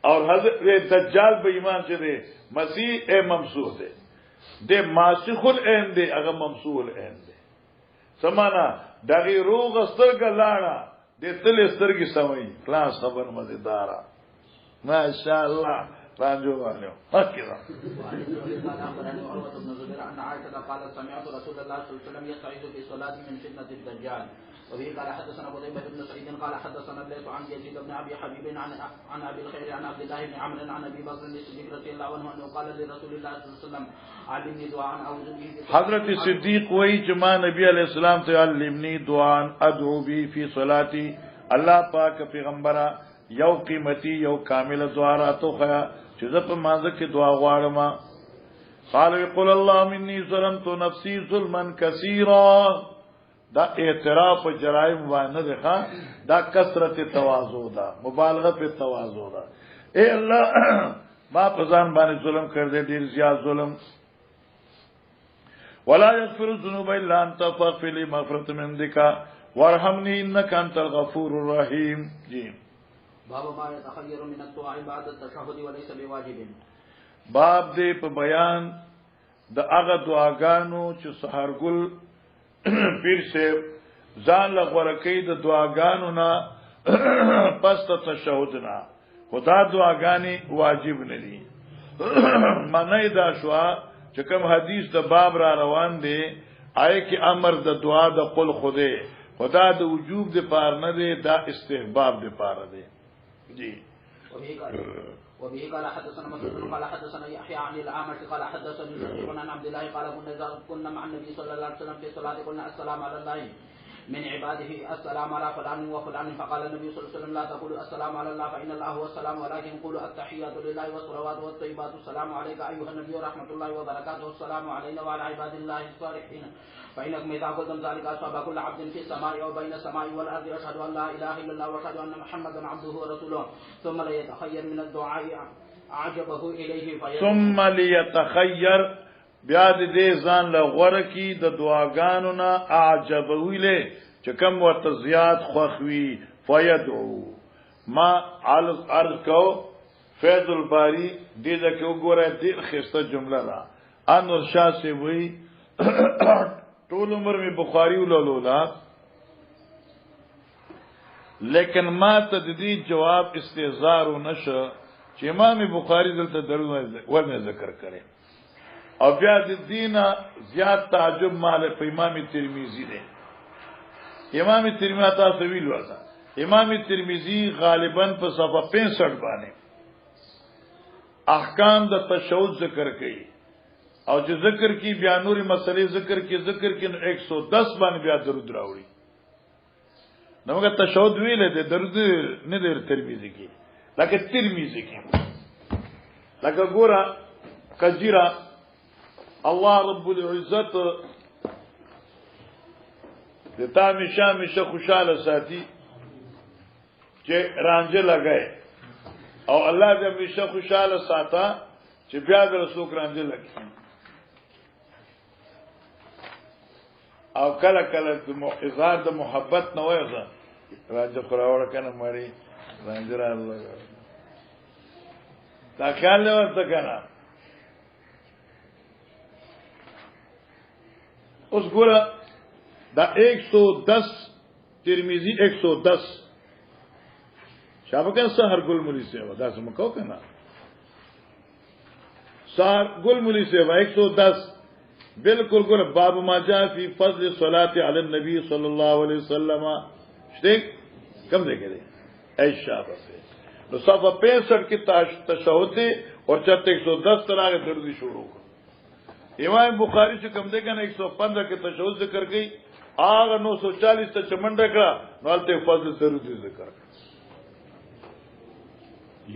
اور حضرت دجال به ایمان چې دی مسیح اے ممسوح دی دے ماسخ العین دے اگر ممسوح العین دے سمانا داغی روغ استرگا لانا دے تل استرگی سمئی کلاس خبر مزیدارا ماشاءاللہ رانجو مانیو حق کنا. عائشة قالت سمعت رسول الله صلى الله عليه وسلم يستعيذ في صلاة من فتنة الدجال. وبه قال حدثنا قتيبة بن سعيد قال حدثنا الليث عن يزيد بن ابي حبيب عن ابي الخير عن عبد الله بن عمرو عن ابي بكر الصديق رضي الله عنه انه قال لرسول الله صلى الله عليه وسلم علمني دعاء اعوذ به. حضرت صدیق وہی جمع نبی علیہ السلام ته علمنی دعاء ادعو به فی صلاتي، الله پاک پیغمبره یو قیمتي یو کامل دعا راتو خیا چې زه په مانځ کې دعا غواړم. قال يقول اللهم اني ظلمت نفسي ظلما كثيرا، دا اعتراف جرائم باندې ده، دا کثرت تواضع دا، مبالغه په تواضع دا. اے الله ما په ځان باندې ظلم کړ دې، ډیر زیات ظلم. ولا يغفر الذنوب الا انت فاغفر لي مغفرة من عندك وارحمني انك انت الغفور الرحيم. جی باب ما يتخير من الدعاء بعد التشهد وليس بواجب. باب دې په بیان د هغه دعاګانو چې سحرګل پیر سے ځان لغوره کوي د دعاګانو نه پس ته تشهود نه، خدا دعاګانې واجب نه دي. معنی دا شوا چې کوم حدیث د باب را روان دی آی کی امر د دعا د قل خوده خدا د وجوب د پار نه دی، دا استحباب د پار دی. جی وبه قال حدثنا مسعود قال حدثنا يحيى عن الأعمش قال حدثني شقيق عن عبد الله قال كنا مع النبي صلى الله عليه وسلم في الصلاة قلنا السلام على الله من عباده السلام على فلان وفلان، فقال النبي صلى الله عليه وسلم لا تقولوا السلام على الله فإن الله هو السلام ولكن قولوا التحيات لله والصلوات والطيبات السلام عليك أيها النبي ورحمة الله وبركاته السلام علينا وعلى عباد الله الصالحين، فإنكم إذا قلتم ذلك أصاب كل عبد في السماء وبين السماء والأرض أشهد أن لا إله إلا الله وأشهد أن محمدا عبده ورسوله ثم ليتخير من الدعاء أعجبه إليه ثم ليتخير بیا دې ځان له غوړه کی د دعاګانو نه اعجبه ویلې چې کوم ورته زیات خوخوي فیدعو. ما عرض کو فیض الباری دې دا کې وګوره دې خسته جمله را انور شاه سی وی ټول عمر می بخاری ولولا، لیکن ما ته دې جواب استهزار نشه چې امام بخاری دلته درونه ورنه ذکر کړي او بیا د دینه زیات تعجب مال په امام ترمذی دی. امام ترمذی تاسو ویل ورته امام ترمذی غالبا په صفحه 65 باندې احکام د تشهود ذکر کړي او چې ذکر کی بیا نوري مسلې ذکر کی 110 باندې بیا درود راوړي. نوګه تشهود ویل دي درود نه دی ترمذی کی لکه ترمذی کی لکه ګورا کجیرا الله رب العزت دتا همیشه خوشاله ساتي چې رانجه لګای او الله دې همیشه خوشاله ساته چې بیا د رسول رانجه لګي او کله کله د اظهار د محبت نه وایي رانجه خراوړه کنه مړی رانجه را الله دا خیال نه ورته کنه. اوس ګوره دا 110 ترمذی 110 شابکه سحر گل ملی سیوا دا سم کو کنه سحر گل ملی سیوا 110 بالکل ګوره باب ما جاء فی فضل الصلاة علی النبی صلی الله علیه وسلم شته کم دی کړي ای شابه نو صفحه 65 کی تشهود اور 110 طرح درود شروع. امام بخاری سے کم دے گا نا 115 کے تشہود ذکر گئی آگا 940 تا چمنڈا کرا نوالتے فضل درود ذکر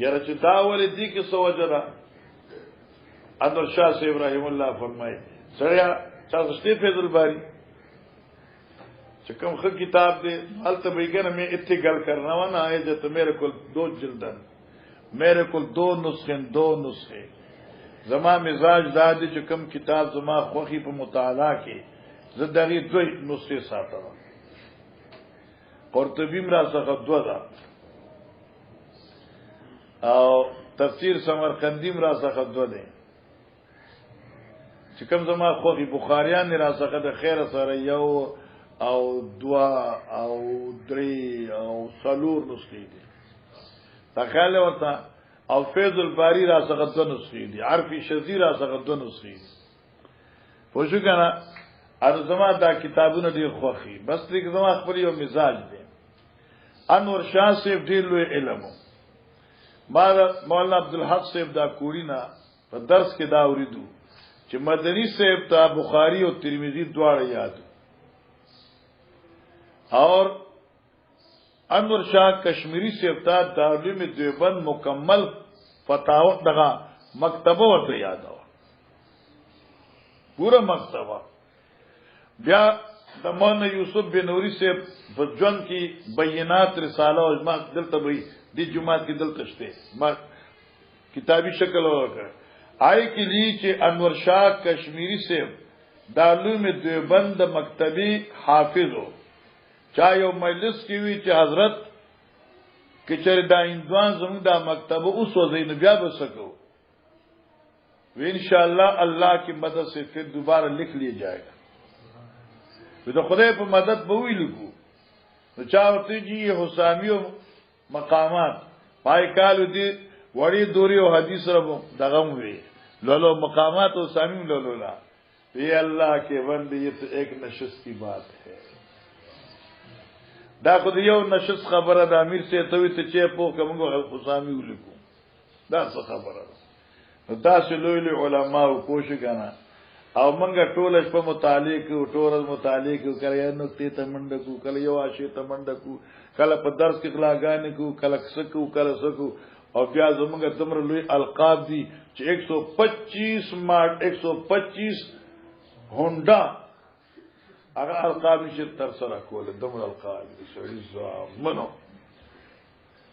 یرا چه داولی دی کی سو وجرہ انور شاہ سے ابراہیم اللہ فرمائے سڑیا چاہستے فیض الباری چکم خود کتاب دے حالتا بیگنا میں اتھی گل کرنا وانا آئے جاتا میرے کل 2 جلدن میرے کل 2 نسخے زما مزاج دادی چې کوم کتاب زما خوخي په مطالعه کې زداري 2 نسخه ساتم. قرطبی مرا څخه 2 ده او تفسیر سمرقندی مرا څخه 2 ده چې کوم زما خوخي بخاریان را څخه د خیر سره یو او 2 او 3 او 4 نسخه دي. تخیل ورته او فیض الباری را څخه 2 نسخې دي، عرفی شذی را څخه 2 نسخې دي. پوښو کنه ان زما دا کتابونه ډیر خوخي بس دې زما خپل یو مزاج دی انور شاه صاحب ډیر لوی علم مولانا عبدالحق صاحب دا کورینا په درس کې دا اوریدو چې مدني صاحب ته بخاری او ترمذی دواړه یاد اور انور شاه کشمیری صاحب ته دارالعلوم دیوبند مکمل فتاوی دغه مکتبه ورته یاد و پورا مکتبه بیا د مولانا یوسف بنوری سے بجن کی بینات رساله او ما دلته وی دی جمعات کی دلته شته ما کتابی شکل ورکړ آی کی لی چې انور شاه کشمیری سے دارالعلوم دیوبند مکتبی حافظ ہو چا یو مجلس کی وی چې حضرت کچره دا اندوان زموږ دا مکتبه اوس وزین بیا بسکو انشاءاللہ اللہ کی مدد سے پھر دوبارہ لکھ لیا جائے گا تو خدای په مدد به وی لګو نو چا ورته جی حسامی مقامات پای کالو دی وړي دوری او حدیث رب دغه وی لولو مقامات او حسامی لولو لا یہ اللہ کے بندے یہ تو ایک نشست کی بات ہے دا خو یو نشست خبره د امیر سے توي ته چې په کومو حسامی ولیکو دا څه خبره دا چې لوی علماء او کوشش کنه او منګه ټول په متعلق او ټول متعلق کړي نقطې ته منډکو کله یو عاشق ته منډکو کله په درس کې غلاګان کو کله سکو کله سکو او بیا زمونږه تمر لوی القاب دي چې 125 مارټ 125 هونډا هغه القاب نشي تر سره کوله دمر القاب سړي زمونو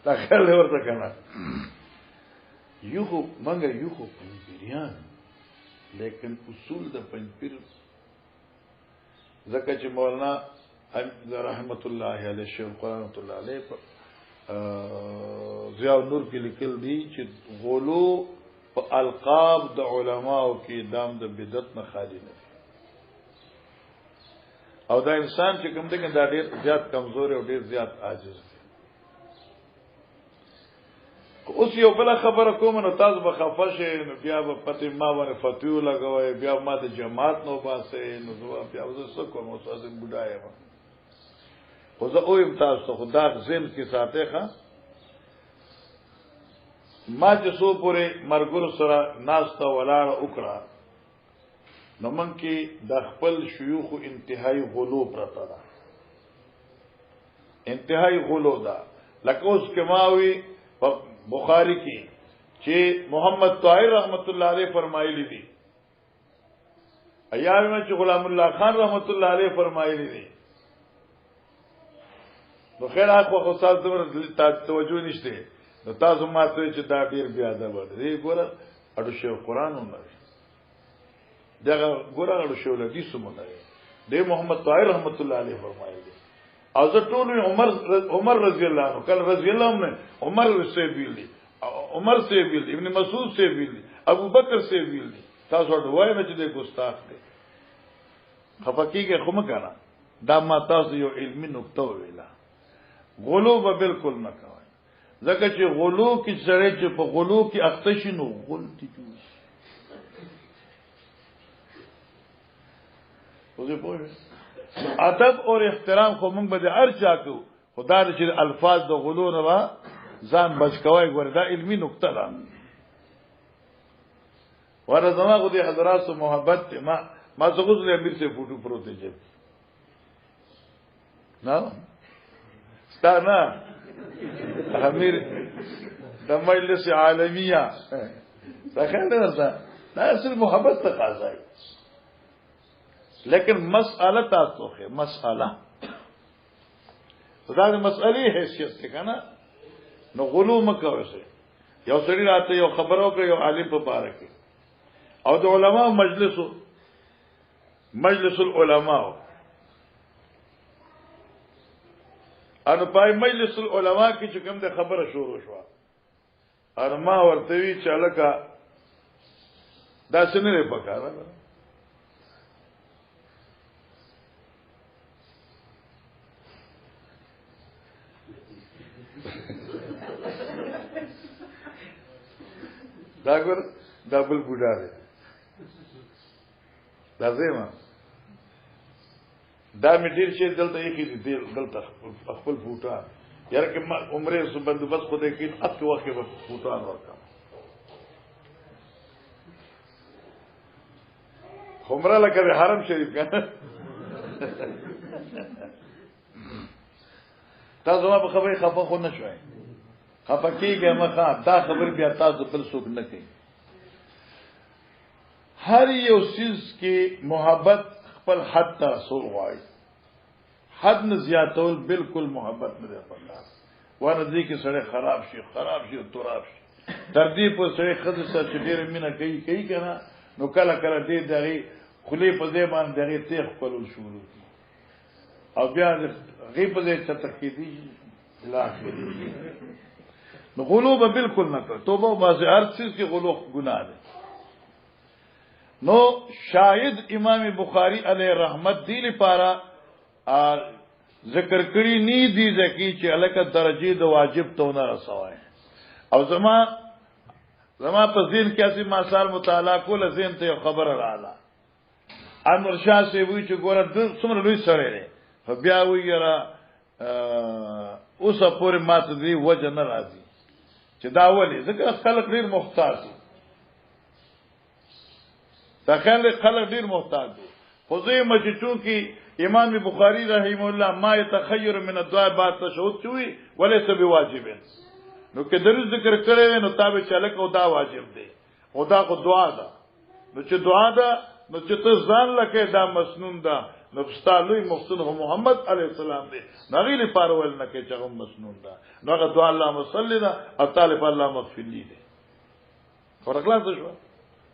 دا خل ورته کنه یو منګه یو پنځیریان لیکن اصول د پنځپیر زکه چې مولانا رحمت الله علیه شیخ قرآن رحمت الله علیه ضیاء النور کې لیکل دي چې غلو په القاب د علماو کې دام د بدعت نه خالی نه او دا انسان چې کوم دی دا ډیر زیات کمزور او ډیر زیات عاجز دی اوس یو بل خبره کوم نو تاسو به خفه شئ نو بیا به پته ما باندې فتوی لګوي بیا ما د جماعت نو باسه نو بیا وسه کوم اوس از بډای ما خو زه اویم تاسو خدا ذهن کې ساتي ښا ما چې سو پورې مرګور سره ناستا ولاړ وکړه نو من کې د خپل شيوخ انتهایی غلو پرته ده انتهایی غلو ده لکه اوس کماوي بخاری کی چې محمد طاهر رحمت الله علیه فرمایلی دي ایام میں چې غلام الله خان رحمت الله علیه فرمایلی دي نو خیر اخو خو تاسو توجه نشته نو تاسو ماته چې دا ډیر بیا ده دی ګوره اډو شو قران نه دا ګوره اډو شو لدی سمونه دی محمد طاهر رحمت الله علیه فرمایلی دي او زه ټول عمر رضی الله عنه کله رضی الله عنه عمر سے ویلی عمر سے ویلی ابن مسعود سے ویلی ابو بکر سے ویلی تاسو ډوای نه چې د ګستاخ دی خفقیږي خو مکنه دا ما تاسو یو علمي نقطه ویلا غلو به بالکل نه کوي ځکه چې غلو کې سره چې په غلو کې اخته شنو غلطي جوړ اوسه پوهه ادب اور احترام خو موږ به هر چا کو خدا دې چې الفاظ د غلو نه وا ځان بچ کوی ګوردا علمي نقطه ده ورزما غو دي حضرات سو محبت ما زغوز امیر سے فوټو پروت دي نه ستانه امیر د مجلس عالمیه څنګه نه ده اصل محبت تقاضا ہے لیکن مسئلہ تاسو ہے مسئلہ خدا دې مسئلې حیثیت څه کنه نو غلو مکه وسه یو سړی راته یو خبرو کوي یو عالم په باره کې او د علماء مجلس العلماء ان پای مجلس العلماء کې چې کوم د خبره شروع شو ارما ورته وی چې الکا دا څنګه نه پکاره دا ګور ډبل بوډا دی دا زما دا می ډیر شي دلته یې دي دلته خپل فوټا یاره کې ما عمره سو بندوبست خو دې کې اته وخت به فوټا ورکړم عمره لکه د حرم شریف کنه تاسو ما په خبرې خفه خو نه شوي خفه کېږئ مخه دا خبر بیا تاسو بل څوک نه کوي هر یو سیز کې محبت خپل حد ته رسول غواړي حد نه زیاتول بالکل محبت نه دی الله ونه دې کې سره خراب شي او تراب شي تر دې په سره خدای سره چې ډېر مینه کوي کنه نو کله دې دغه خلی په ځای باندې دغه تیغ خپلول شروع کی او بیا غیب په ځای چتکې دي لاخ نو غلو به بالکل نه کړ توبه بازي هر څه کې غلو ګناه ده نو شاید امام بخاری علیه رحمت دی لپاره ذکر کړی نی دی ځکه چې الکه درجه د واجب ته نه رسوي او زما په ذهن کې اسی ما سال مطالعه کول ذهن ته خبر رااله انور شاه سی وی چې ګوره د څومره لوی سره دی بیا وی را اوسه پورې ماته دی وجه نه راځي چې دا ولي ځکه خلک ډیر محتاج دي خلک ډیر محتاج دي خو زه مچو کې امام بخاری رحم الله ما يتخير من الدعاء بعد تشهود چوي وليس بواجب نو کې درو ذکر کړي نو تابع چلک او دا واجب دی او دا خو دعا ده نو چې دعا ده نو چې ته ځان لکه دا مسنون ده نو استالوی مقصود محمد علیه السلام دی نغی لپاره ول نه کې چې هم مسنون ده نو هغه دعا الله صلی الله او طالب الله مغفر لی دی ورغلا څه شو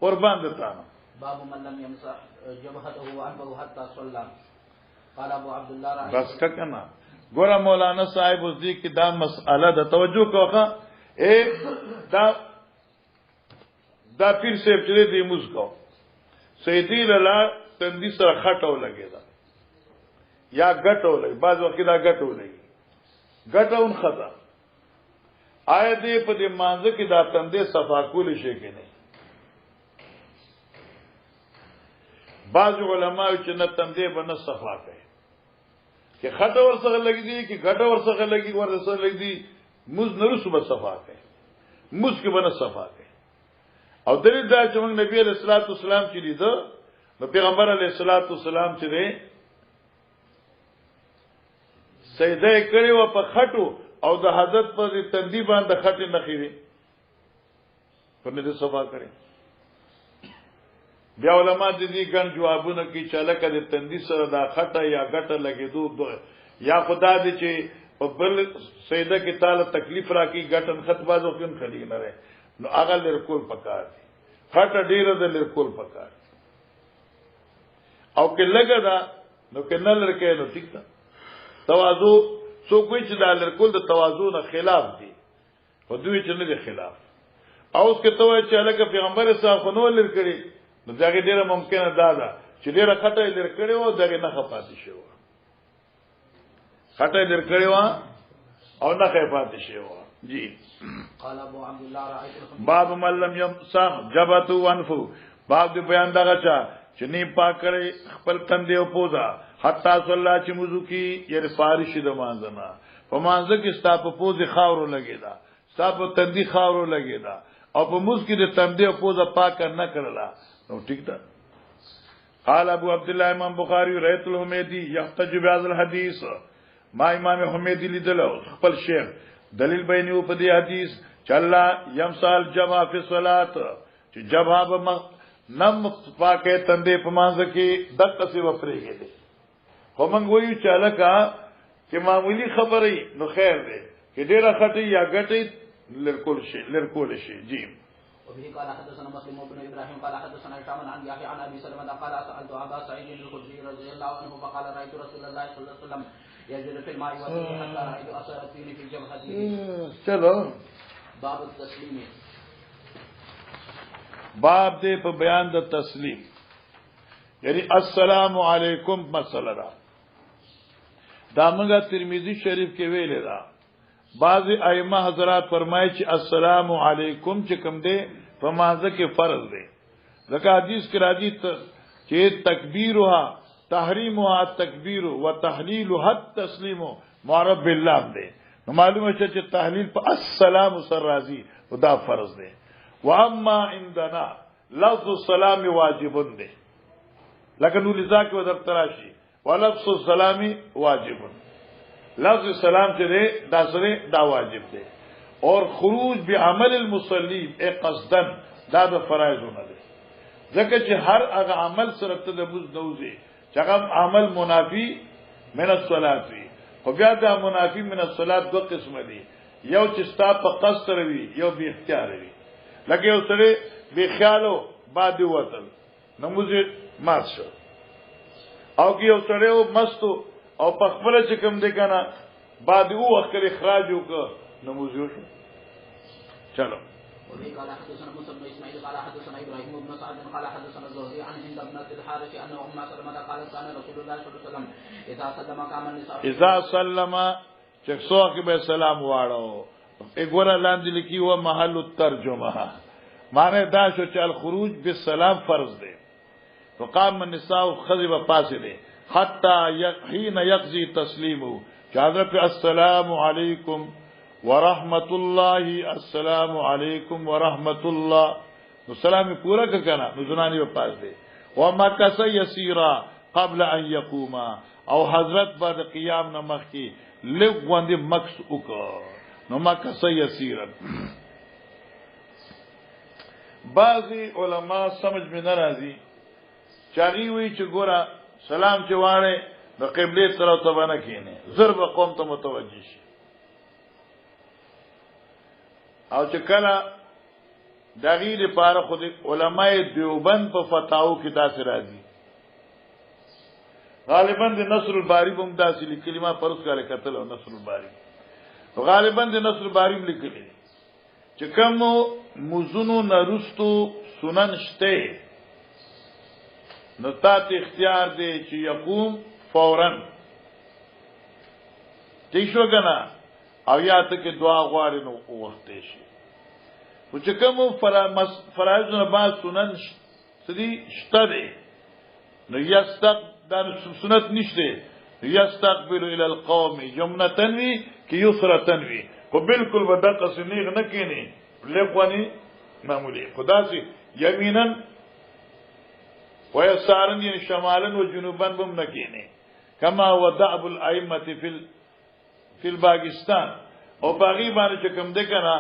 قربان ده تانه باب من لم يمسح جبهته وانفه حتى صلى قال ابو عبد الله رحمه بس کنا ګور مولانا صاحب اوس دې کې دا مسأله د توجه کوخه دا پیر صاحب چې دې موږ کو سیدی لاله تندی سره خټو لګیدا یا غټو لګي بعض وخت دا غټو لګي غټون خطا آیا دې په دې مانزه کې دا تندې صفا کول شي کې نه بعض علماء چې نه تندې باندې صفا کوي کہ خط اور سره لګی دي کہ غټ اور سره لګي ور سره لګی دي مز نرو صبح صفا کوي مز کې باندې صفا کوي او درې دا چې موږ نبی علیہ الصلوۃ والسلام چې لیدو نو پیغمبر علیہ الصلوۃ والسلام چې دی سجده کړي و په خټو او د حضرت په تندی باندې خټه نخې وي په دې صفا کړي بیا علماء دې ګڼ جوابونه کوي چې لکه د تندی سره دا خټه یا غټه لګېدو یا خدا دې چې په بل سیده کې تعالی تکلیف راکې غټن خطبازو کې خلی نه رہے نو هغه لرکول پکار دي خټه ډیره د لرکول پکار او کې لګا دا نو کې نه لرکې نو ټیک ده تواضع سو کوئی چې دا لرکول د تواضع نه خلاف دي خو دوی چې نه دي خلاف او اس کې توای چې لکه پیغمبر صاحب نو لرکړي نو دا ډیره ممکنه ده چې ډیره خټه لرکړي وو دغه نه خپاتې شو خټه لرکړي وا او نه خپاتې شو جی قال ابو عبد الله رأيت باب من لم يمسح جبهته وانفه باب دې بیان دا چا چې نه پاکړي خپل تندې او پوزا حتا صلی چې وضو کی یې فارش د مانځنا په مانځ کې ستاپ پوزي خاورو لګیدا ستاپ تندې خاورو لګیدا او په موږ کې د تندې او پوزا پاک نه کړلا نو ټیک ده قال ابو عبد الله امام بخاری رایت الحمیدی یحتج بهذا الحديث ما امام حمیدی لیدل خپل شیخ دلیل بینیو په دې حدیث چلا یمسال جما فی الصلات چې جبا به نم پاکه تندې په مانځ کې دقه سی وفرېږي دي خو موږ وایو چې الکا چې معمولی خبرې نو خیر دی چې ډیره خټي یا غټي لرکول شي جی وبه قال حدثنا مسلم بن ابراهيم قال حدثنا هشام عن يحيى عن ابي سلمة قال سالت ابا سعيد الخدري رضي الله عنه فقال رايت رسول الله صلى الله عليه وسلم يجري في الماء وفيه حتى رايت اثر الطين في جبهته چلو باب التسليم باب دې په بیان د تسلیم یعنی السلام علیکم مسله دا موږ ترمذی شریف کې ویل دا بعض ائمه حضرات فرمایي چې السلام علیکم چې کوم دې په مازه کې فرض دی ځکه حدیث کې راځي چې چې تکبیرها تحریمها التکبیر وتحلیلها التسلیم معرب باللام دی نو معلومه چې تحلیل په السلام سر راضی او دا فرض دی واما عندنا لفظ السلام واجب دی لکه نو لذا کې ودر تراشی ولفظ السلام واجب لفظ السلام چې دی دا سره دا واجب دی اور خروج بعمل المصلی قصدا دا د فرایضونه دی ځکه چې هر هغه عمل سره ته د بوز دوزي چې هغه عمل منافی من الصلاه وي خو بیا دا منافی من الصلاه دو قسم دي یو چې ستا په قصد وي یو به اختیار وي لکه یو سره به خیالو بعد وتل نموز مات شو او کې یو سره مستو او په خپل چې کوم دی کنه بعد او وخت اخراج وک نموز شو چلو وفي قال حدثنا موسى بن اسماعيل قال حدثنا ابراهيم بن سعد قال حدثنا الزهري عن هند بن الحارث انه ام سلمة قالت كان رسول الله صلى الله عليه وسلم اذا سلم قام النساء اذا سلم چکسو کې به سلام واړو وګوره لاندې لیکي و محل الترجمه معنی دا شو چې الخروج بالسلام فرض دی وقام النساء خذب فاسده حتى حين يقضي تسليمه حضرت السلام علیکم ورحمت الله السلام علیکم ورحمت الله نو سلام پورا کنا نو زنانی په پاس دی و مکث یسیرا قبل ان یقوم او حضرت بعد قیام نمخ کی لغوند مکس وکړه نو مکث یسیرا بعضی علما سمجھ میں ناراضی چاغي وی چې ګورا سلام چې وانه د قبله طرف ته باندې کینه ضرب قوم ته متوجه شي او چې کله دغې لپاره خود علماء دیوبند په فتاوو کې داسې راځي غالبا د نصر الباری په داسې لیکلي ما پرس کاله کتل او نصر الباری غالبا د نصر الباری لیکلي چې کوم مزونو نرستو سنن شته نو تاسو اختیار دی چې یقوم فورا دې شو کنه او یا ته کې دعا غواړي نو وخت شي او چې کوم فرایض نه بعد سنن سدي شته دي نو یستقبل سنت نشته یستقبل الى القوم یمنتن وی کی یسرتن وی کو بالکل بدقه سنیغ نه کینی لقونی معمولی خدا سي یمینا ويسارن یعنی شمالا و جنوبا بم نه کینی کما ودعب الائمه فی الباکستان او باغی باندې چې کوم ده کنه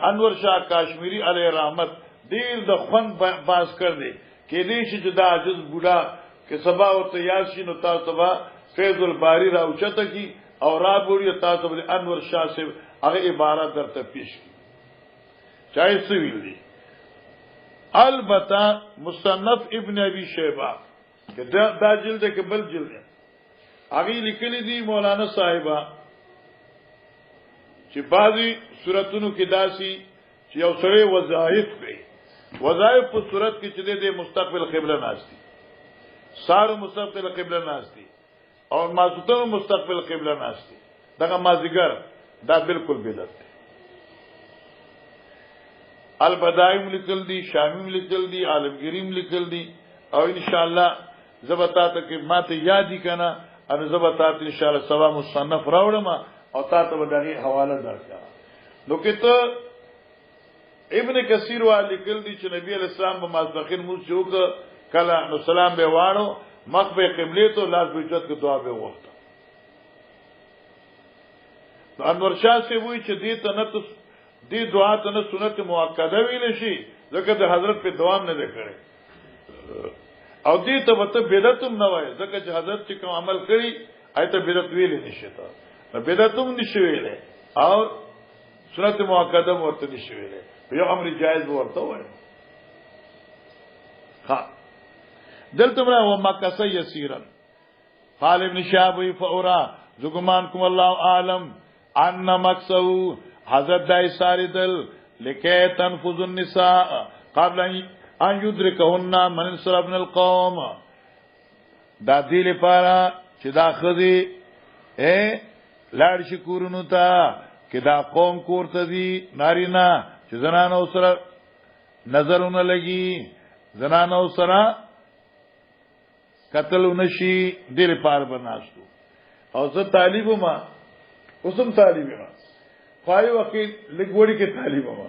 انور شاه کاشمیری علیه رحمت ډیر د خون باز کړ دی کې دې چې دا عجز بوډا کې سبا او تیار شي نو تاسو با فیض الباری را اوچته کی او را بوړي تاسو بل انور شاه سے هغه عبارت درته پیش کی چای سویل دی البته مصنف ابن ابي شيبه کې دا جلد کې بل جلد هغه لیکلي دي مولانا صاحبہ چې بعضی صورتونو کې داسي چې یو سره وظایف کوي وظایف په صورت کې چې د مستقبل قبله ناشتي سار مستقبل قبله ناشتي او مازوتو مستقبل قبله ناشتي دغه مازیګر دا بالکل بدعت دی البدائم لیکل دي شامیم لیکل دي عالمگیریم لیکل دي او ان شاء الله زبتا ته کې ماته یادی کنه ان زبتا ته ان شاء الله سوا مصنف راوړم او تاسو به دغه حواله درکړه نو کته ابن کثیر والی لیکل دي چې نبی علیہ السلام په ماسبخین موږ چوک کله نو سلام به واړو مخ به قبله ته لاس به چت کې دعا به وخت نو انور شاه سی وی چې دې ته نه دې دعا ته نه سنت مؤکده ویل شي ځکه د حضرت په دوام نه وکړي او دې ته وته بدعت نه وای ځکه چې حضرت چې کوم عمل کړی ایته بدعت ویل نشي ته بدعت هم نشي ویل او سنت مؤکده ورته نشي ویل یو امر جائز ورته وای ها دلته مرا و مکث یسیرا قال ابن شهاب فورا زګمان کوم الله عالم ان مکثو حضرت دای ساری دل لکه تنفذ النساء قبل ان یدرکهن من صرف من القوم دا دی لپاره چې دا خذي لاړ شي کورونو ته کې دا قوم کوړه دي نارینا چې زنانو سره نظرونه لګي زنانو سره قتل نشي ډېر پار بناستو او زه طالب ما اوسم طالب ما پای وخت لګوړي کې طالب ما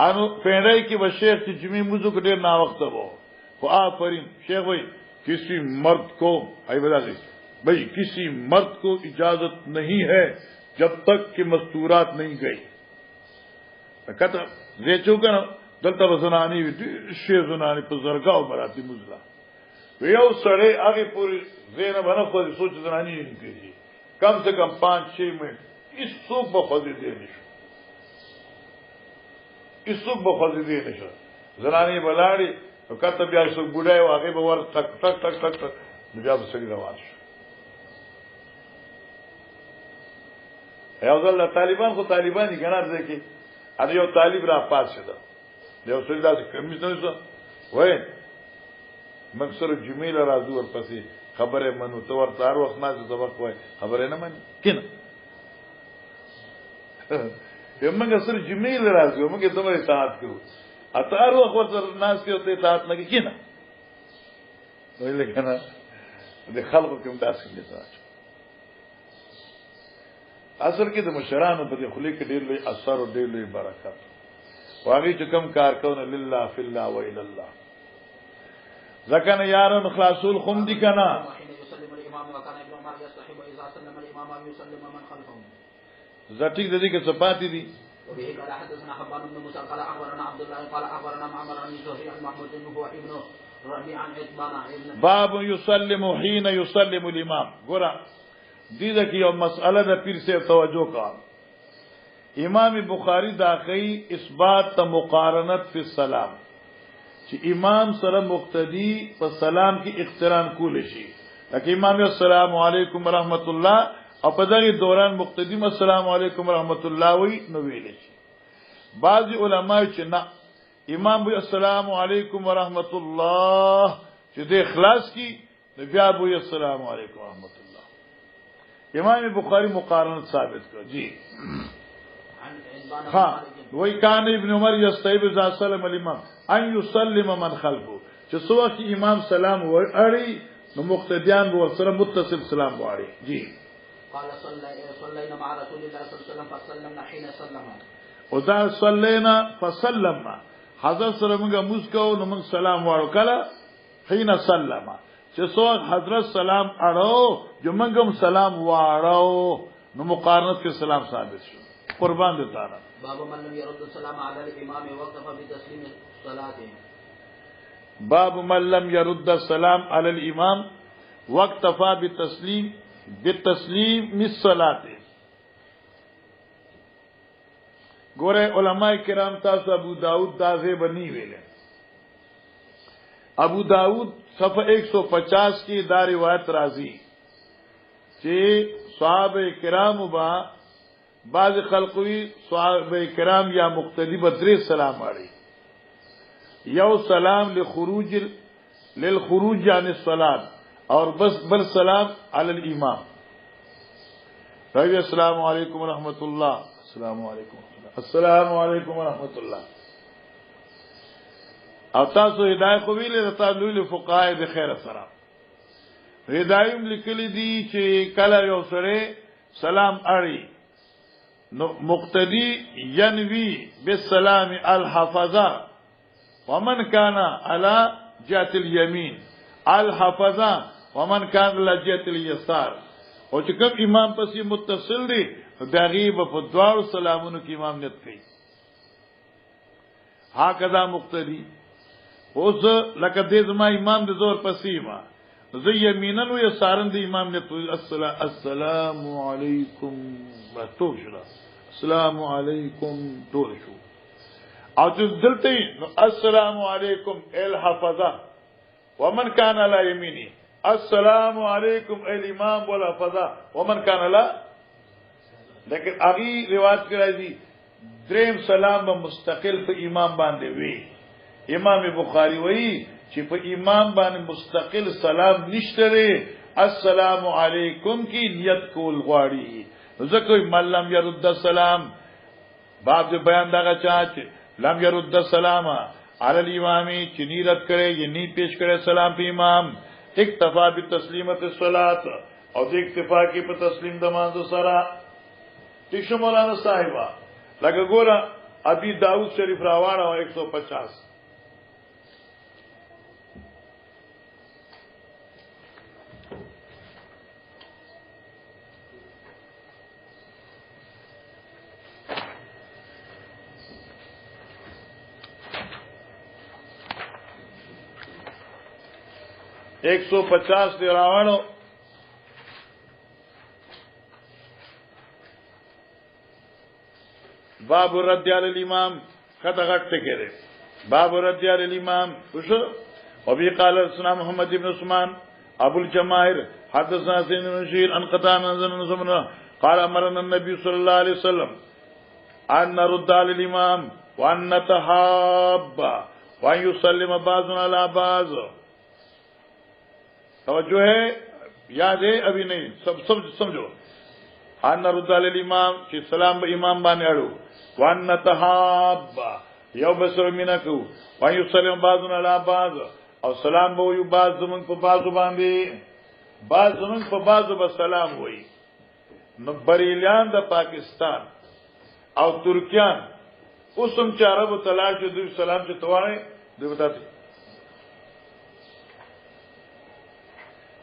انو پیړای کې و شیخ چې جمی موضوع ډېر نا وخت وو خو آفرین شیخ وای کسی مرد کو ای بتا دې بھائی کسی مرد کو اجازت نہیں ہے جب تک کہ مستورات نہیں گئی کته زه چوکا دلته وزنانی شی زنانی په زرګاو براتي مزلا یو سړی هغه پوری زینب نه خو سوچ زنانی نه کیږي کم سے کم 5-6 منټ اس څوک به خدای دې نشو اس څوک به خدای دې نشو زنانی بلاړي کته بیا څوک بډای او هغه به ور ټک ټک ټک ټک ټک بیا به سړي روان شو یو ځل طالبان خو طالبان دي ګنار دي کې ا یو طالب را پاسه ده یو سړي داسې کمیس نه وسو وای مکسر جمیل راځو ورپسې خبره منو تو ورته هر وخت ما سبق وای خبره نه من کینه یمنګ سر جمیل راځو موږ ته مې اطاعت کوو اتار وخت ورته ناس کې ته اطاعت نه کینه وای لکنه د خلکو کوم داسې نه اصل کې د مشرانو په دې خلی کې ډېر لوی اثر او ډېر لوی برکت واغی چې کوم کار کوي لله فی الله و الی الله ځکه یارو خلاصول خم دي کنه زټیک د دې کې صفات دي وبه قال حدثنا حبان بن موسى قال اخبرنا عبد الله قال اخبرنا معمر عن زهري عن محمود بن هو ابن ربيع عن عثمان باب يسلم حين يسلم الامام ګور دې کې یو مسأله د پیر سے توجه کا امام بخاری داخی اثبات تا مقارنت فی السلام چې امام سره مقتدی په سلام کې اقتران کول شي لکه امام السلام علیکم ورحمت الله او په دغه دوران مقتدی السلام علیکم ورحمت الله وی نو ویل شي بعض علما چې نه امام وی السلام علیکم ورحمت الله چې د اخلاص کی بیا وی السلام علیکم ورحمت الله امام بخاری مقارنت ثابت کړ جی ها وای کان ابن عمر یستیب ذا سلام الامام ان یسلم من خلفه چې سو چې امام سلام وړي نو مقتدیان ور سره متصل سلام وړي جی قال صلينا مع رسول الله صلى الله عليه وسلم فسلمنا حين سلم او دا صلینا فسلمنا حضرت سره موږ مسکو نو موږ سلام وړو کله حين سلم چې سو حضرت سلام اړو جو موږ سلام وړو نو مقارنت کې سلام ثابت شو قربان دے تعالی باب من لم يرد السلام على الامام وقف بتسليم صلاته باب من لم يرد السلام على الامام وقتفى بتسليم الصلاه ګوره علماء کرام تاسو ابو داود دازه بنی ویل ابو داود صفحه 150 کی دا روایت راضی چې صحابه کرام با بعض خلقوی صحابه کرام یا مقتدی بدر سلام علی یو سلام للخروج عن الصلاة اور بس بل سلام علی الامام السلام علیکم ورحمۃ اللہ السلام علیکم السلام علیکم ورحمۃ اللہ او تاسو هدایت خو ویل تاسو له فقهای د خیر سره هدایم لیکلی دی چې کله یو سره سلام اړي نو مقتدی ینوی بالسلام الحفظه ومن كان على جهه اليمين الحفظه ومن كان على جهه اليسار او چې کوم امام پسې متصل دی دغه په دوار سلامونو کې امام نیت کوي هاکذا مقتدی اوس لکه دې زما امام د زور پسې ما زه یمینن و یسارن د امام نیت السلام علیکم مستوب شو السلام علیکم ټول شو او چې دلته السلام علیکم الحفظه ومن كان على يمينه السلام علیکم الامام والحفظه ومن كان لا لیکن اغي روایت کړی دي دریم سلام به مستقل په امام باندې وی امام بخاری وی چې په امام باندې مستقل سلام نشته السلام علیکم کی نیت کول غواړي ذکر من لم يرد السلام باب جو بیان داغا چاچ لم يرد السلام علی الامام چنی رد کرے یہ نی پیش کرے سلام پہ امام اکتفا بتسلیمت الصلاۃ او د اکتفا کې په تسلیم د مانځ سره تیشو مولانا صاحبہ لکه ګورا ابي داؤد شریف راواړه 150 150 دی راوانو باب رد علی الامام خطا غټ ټکی دی باب رد علی الامام وشو وبي قال سنا محمد بن عثمان ابو الجماهير حدثنا سيد بن نشير ان قتان زمن قال امرنا النبي صلى الله عليه وسلم ان نرد على الامام وان نتحاب وان يسلم بعضنا على بعض توجہ ہے یاد ہے ابھی نہیں سب سمجھو ان نرد علی الامام کہ سلام به امام باندې اړو وان نتحاب یو بسر مینکو وان يسلم بعضنا على بعض او سلام به یو بعض زمون په بعض باندې بعض زمون په بعض به سلام وای نو بریلیان د پاکستان او ترکیان اوسم چې عربو تلاش دوی سلام چې توانه دوی وتاته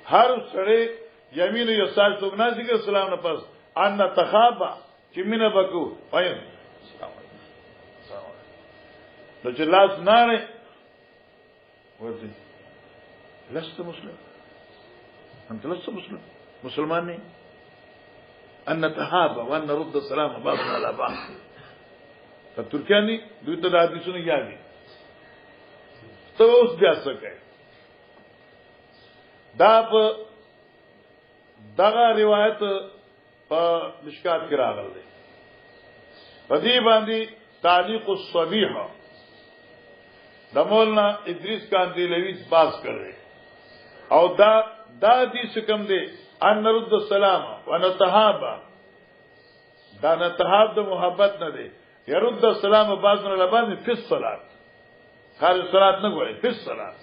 هر سره یمین یسار تو نازي کې سلام نه پس ان تخابا چې مینه بکو وای نو چې لاس نه ورته لست مسلم انت لست مسلم مسلمان نه ان نتحابا وان نرد السلام بعضنا على بعض فترکیانی دوی ته د حدیثونو یادي ته اوس بیا څه کوي دا په دغه روایت په مشکات کې راغلی دی په دې باندې تعلیق الصبیح د مولانا ادریس کاندیلوی باز کړی او دا دې څه کوم دی ان نرد السلام ونتحاب دا نتحاب د محبت نه دی يرد السلام بعضنا على بعض في الصلاه خارج الصلاه نه غوړي في الصلاه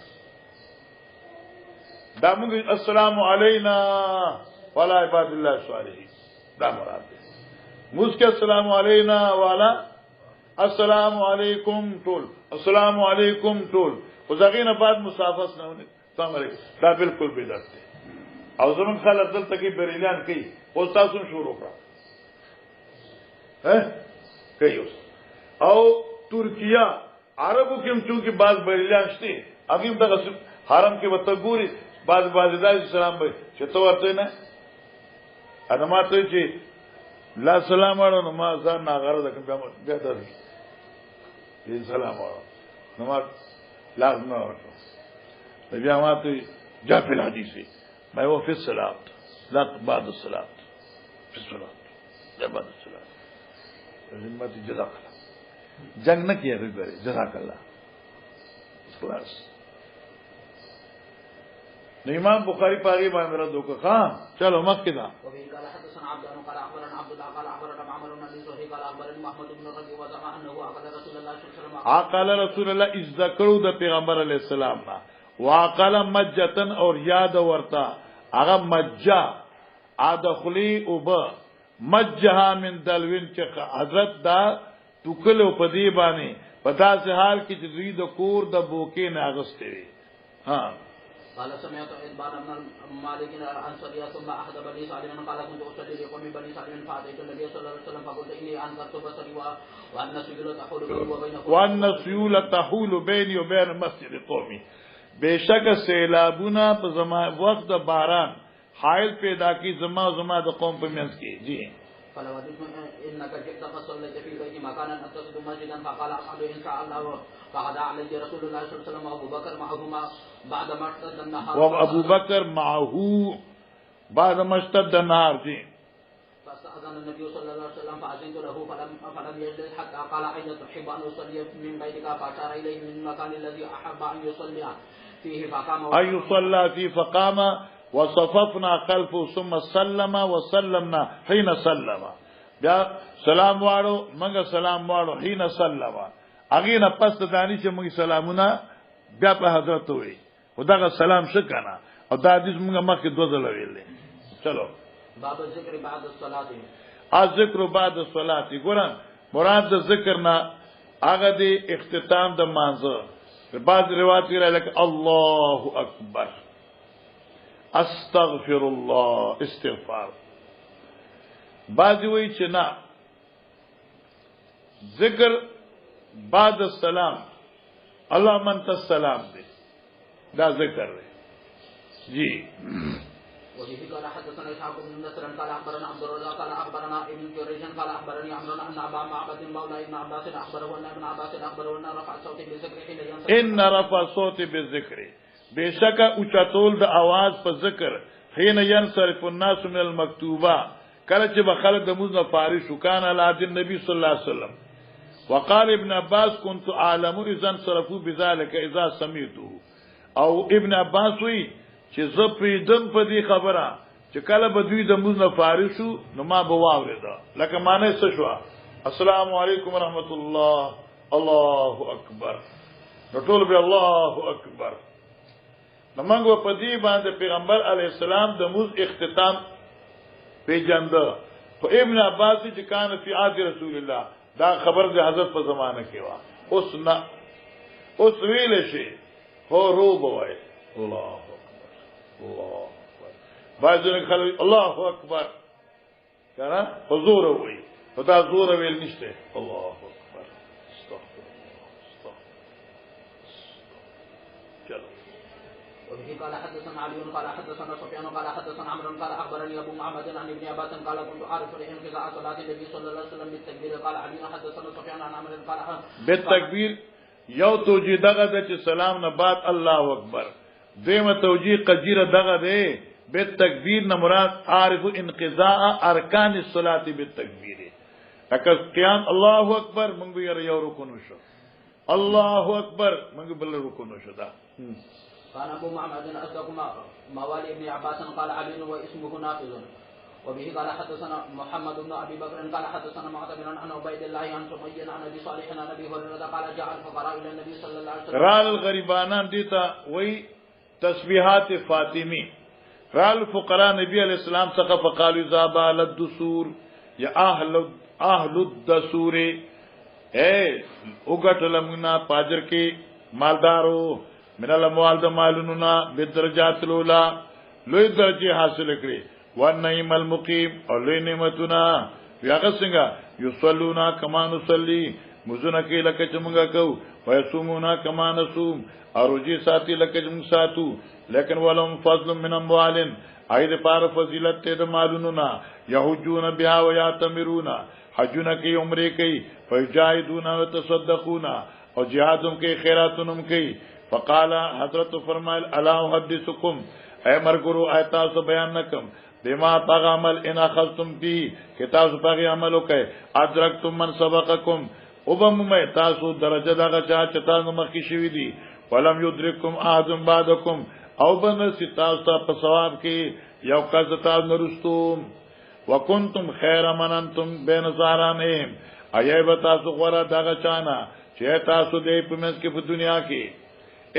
دا موږ السلام علینا وعلى عباد الله الصالحین دا مراد دی موږ کې السلام علینا وعلى السلام علیکم ټول السلام علیکم ټول وزغینه بعد مسافس نه ونه السلام علیکم دا بالکل بدعت دی او زمون خلک دلته کې بریلیان کوي او تاسو شروع کړه کوي او ترکیه عربو کې هم چونکی بعض بریلیان شته هغه دغه حرم کې وته ګوري بعض دای سلام به چې تو ورته نه انا ماته چې لا سلام اړو نو ما ځان ناغره ده کوم بیا ته دې سلام اړو نو ما لازم نه ورته بیا ماته جاء في الحديث ما هو في الصلاه لا بعد الصلاه في الصلاه لا بعد الصلاه ذمت جزاك الله جنگ نہ کیا غیر جزاك الله خلاص امام بخاری پاگی باندې را دوکه خان چلو مخکې دا وبه قال حدثنا عبد الله قال اخبرنا عبد الله قال اخبرنا معمر بن ابي زهير قال اخبرني محمد بن ربيع وزعم انه عقل رسول الله صلى الله عليه وسلم عقل رسول الله اذ ذکروا د پیغمبر علی السلام نا وعقل مجتن اور یاد ورتا هغه مجا ادخلی وب مجها من دلوین چې حضرت دا ټکلو پدی باندې پتا سه حال کې چې دوی د کور د بوکې نه اغستې ها قال سمعت ابان بن مالك الانصاري ثم احد بني سالم قال كنت اصلي لقوم بني سالم فاتيت النبي صلى الله عليه وسلم فقلت اني انذرت بصري وان السيول تحول بيني وبينه وان السيول تحول بيني وبين مسجد قومي بشک سیلابونه په زمان وخت د باران حائل پیدا کی زما د قوم په منځ کې جی فلو انك جئت فصليت في بيتي مكانا اتخذ مسجدا فقال اصحاب ان شاء الله فغدا علي رسول الله صلى الله عليه وسلم وابو بكر معهما بعد ما اشتد النهار وابو بكر معه بعد ما اشتد النهار جی فاستأذن النبي صلى الله عليه وسلم فأذنت له فلم يجلس حتى قال أين تحب أن أصلي من بيتك فأشار إليه من المكان الذي أحب أن يصلي فيه فقام أن يصلى فيه فقام وصففنا خلفه ثم سلم وسلمنا حين سلم بیا سلام واړو موږ سلام واړو حين سلم اغه نه پس دانی چې موږ سلامونه بیا په حضرت وې خدغه سلام شکنا او دا حدیث موږ مخکې دوه ځله ویل. چلو باب الذکر بعد الصلاة. الذکر بعد الصلاة. ګورم مراد د ذکر نه هغه د اختتام د مانځه. بعض روایت کې راځي الله اکبر، استغفر الله، استغفار. بعضی وایي چې نه، ذکر بعد السلام اللهم انت السلام دی، دا ذکر دی. جی وبه قال حدثنا اسحاق بن نصر قال اخبرنا عبد الرزاق قال اخبرنا ابن جريج قال اخبرني عمرو ان ابا معبد مولى ابن عباس اخبره ان ابن عباس اخبره ان رفع صوته بالذكر حين ينصرف. ان رفع صوته بالذكر، بشک اوچتول د आवाज په ذکر حين ينصرف الناس من المكتوبه، کله چې بخلق د موږ نه فارغ شو. کان علی النبي صلی الله علیه وسلم وقال ابن عباس كنت اعلم اذا انصرفوا بذلك اذا سمعته. او ابن عباس وی چې زه پیدم په دې خبره چې کله به دوی د موږ نه فارغ شو نو ما به واورېدا. لکه معنی څه شو؟ السلام علیکم ورحمت الله، الله اکبر، نو ټول به الله اکبر. نو موږ په دې باندې پیغمبر علی السلام د موږ اختتام پیجنده. په ابن عباس چې کان فی عهد رسول الله، دا خبر د حضرت په زمانه کې وا. اوس نه، اوس ویل شي هو رو بوای الله الله اکبر. بعضو خلک الله اکبر کنه حضور وای، دا زور ویل نشته. الله اکبر، استغفر الله، استغفر. چلو. وبه قال حدثنا علي قال حدثنا سفيان قال حدثنا عمرو قال اخبرني ابو معبد عن ابن عباس قال كنت اعرف انقضاء صلاه النبي صلى الله عليه وسلم بالتكبير. قال علي حدثنا سفيان عن عمرو قال بالتكبير. یو توجیه دغه د چې سلام نه بعد الله اکبر. دیمه توجیه قجیره دغه ده بالتکبیر نه مراد عارف انقضاء ارکان الصلاه بالتکبیر. لکه قیام الله اکبر موږ یو رکن شو، الله اکبر موږ بل رکن شو. دا كان ابو معبد اصدق موالي ابن عباس قال علي واسمه نافذ. وبه قال حدثنا محمد بن ابي بكر قال حدثنا معتمر عن عبيد الله عن سمي عن ابي صالح عن ابي هريره قال جاء الفقراء الى النبي صلى الله عليه وسلم. رال الغریبانان دیتا وی تسبیحات فاطمی. رال الفقراء نبی علیہ السلام څخه فقالوا ذابال الدسور یا اهل الدسور، اے وګټلمنا پاجر کې مالدارو من الاموال د مالونو بدرجات الاولى، لوی درجه حاصل کړي. والنعیم المقیم، او لوی نعمتونه یاغه څنګه یصلونا کما نصلی، مزونه کې لکه چې مونږه کو، ويصومونا کما نصوم، او روزي ساتي لکه چې مونږ ساتو. لیکن ولهم فضل من اموال، اید پار فضیلت ته د مالونو نه. یحجون بها ويعتمرون، حجونه کې عمره کوي، فجاهدون وتصدقون، او جهادم کې خیراتونم کوي. فقال حضرت فرمایل الا احدثکم، اے مرګرو ایت بیان نکم بما پاغ عمل ان اخذتم فی، کہ تاسو پاغ عمل وکئ ادرکتم من سبقکم، وبم تاسو درجه دغه چا چې تاسو مخکې شوی دي. ولم یدرککم احد بعدکم، او بن تاسو په ثواب کې یو کس تاسو نرستو. وکنتم خیر من انتم بین ظهرانهم، ایب تاسو غره دغه چانا چې تاسو دې په منځ کې په دنیا کې.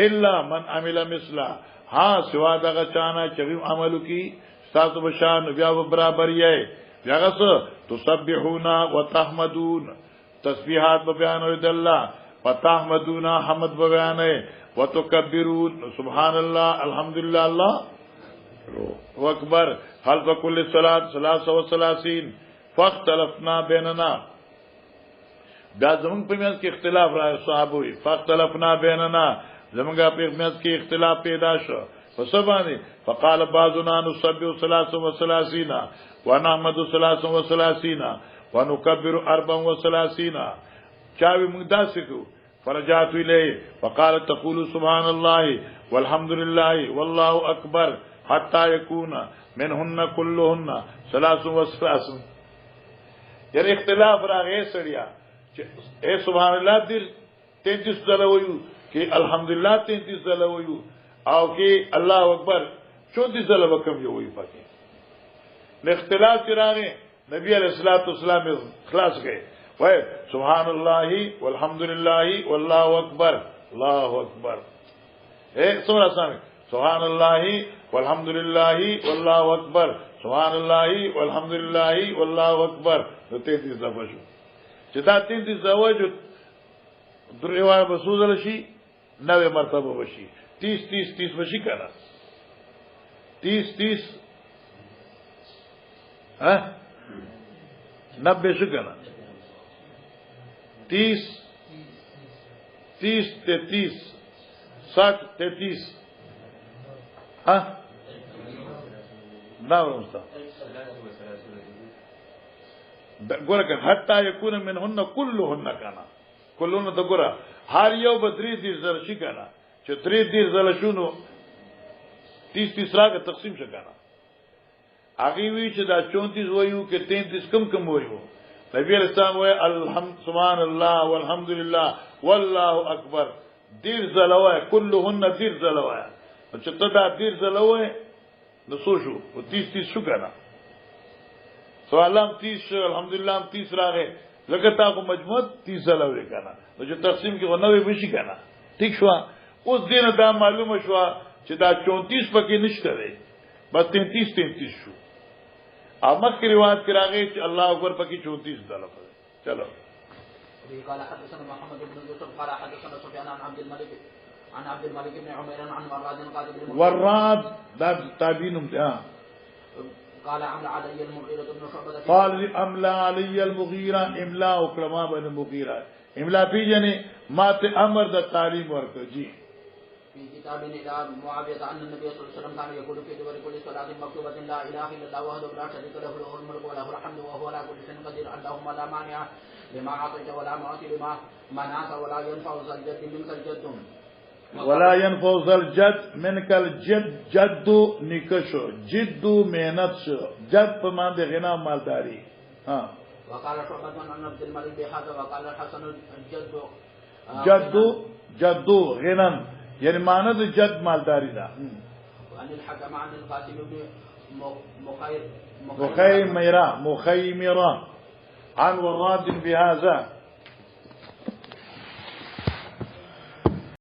الا من عمل مثلا، ها سوا دغه چانا چې عملو کی تاسو بشان بیا برابر یې. بیا څه تسبحون وتحمدون، تسبیحات بیان او د الله، وتحمدون حمد بیان، وتکبرون سبحان الله الحمدلله الله اکبر. هل بكل صلاه 33 فاختلفنا بيننا. بیا زمون په میاں کې اختلاف راځي، صحابه وي فاختلفنا بيننا، زمونږه په میاں کې اختلاف پیدا شو. فسبحانه فقال بعضنا نسبح 33 ونحمد 33 ونكبر 34. چاوي موږ داسې کو. فرجعت الیه فقال تقول سبحان الله والحمد لله والله اکبر حتى يكون منهن كلهن 33. یعنی اختلاف راغی سړیا چې اے سبحان الله دې 33 ځله وایو، کې الحمدلله 33 ځله وایو، او کې الله اکبر 34 ځله وکم یو وایو. پکې د اختلاف چې راغی نبی علیہ الصلوۃ والسلام خلاص گئے، وای سبحان الله والحمد لله والله اکبر، الله اکبر. اے سورہ سامع سبحان الله والحمد لله والله اکبر سبحان الله والحمد لله والله اکبر نو 33 دفعه شو چې دا 33 دفعه جو دروازه بسوزل شي 9 مرتبه وشي 30 30 30 وشي کنه 30 30 ها 90 شو کنه 30 30 33 60 33 ها نعم مستر ګورګه حتا یکون منهن كلهن کنا كلهن د ګوره هر یو بدري دي زر شي کنا چې 3 دي زل شونو 30 30 راګه تقسیم شګانا هغه وی چې دا 34 وایو کې 33 کم وایو نبی اسلام وای الحمد سبحان الله والحمد لله والله اکبر دیر زلوای كلهن دیر زلوای چې ته دا دیر زلوای نو سو شو او 30 30 شو کنه سوالم 30 الحمدلله 30 راغه لکه تا کو مجموع 30 زلوای کنه نو چې تقسیم کې ونوي بشي کنه ٹھیک شو اوس دینه دا معلومه شو چې دا 34 پکې نشته دی بس 33 33 شو اما کی روایت کراغه چې الله اکبر پکې 34 زلوای چلو قال حدثنا محمد بن يوسف قال حدثنا سفيان عن عبد الملك بن عمير عن وراد قال ابن وراد دا تابعين قال عمل علي المغيرة بن شعبة قال املا علي المغيرة املا اکرما بن المغيرة املا پیجنه ماته امر د تعلیم ورکړه جی في كتاب الى معاوية ان النبي صلى الله عليه وسلم كان يقول في دبر كل صلاة مكتوبة لا اله الا الله وحده لا شريك له له الملك وله الحمد وهو على كل شيء قدير اللهم لا مانع لما اعطيت ولا معطي لما منعت ولا ينفع ذا الجد منك الجد ولا ينفع ذا الجد منك الجد جد نکشو جد محنت شو جد په معنی غنا مالداری ها وقال شعبة عن عبد الملك بهذا وقال الحسن الجد جد غنم یعنی معنی د جد مالداری دا وان الحكم عن القاسم بن مخيمرة عن وراد بهذا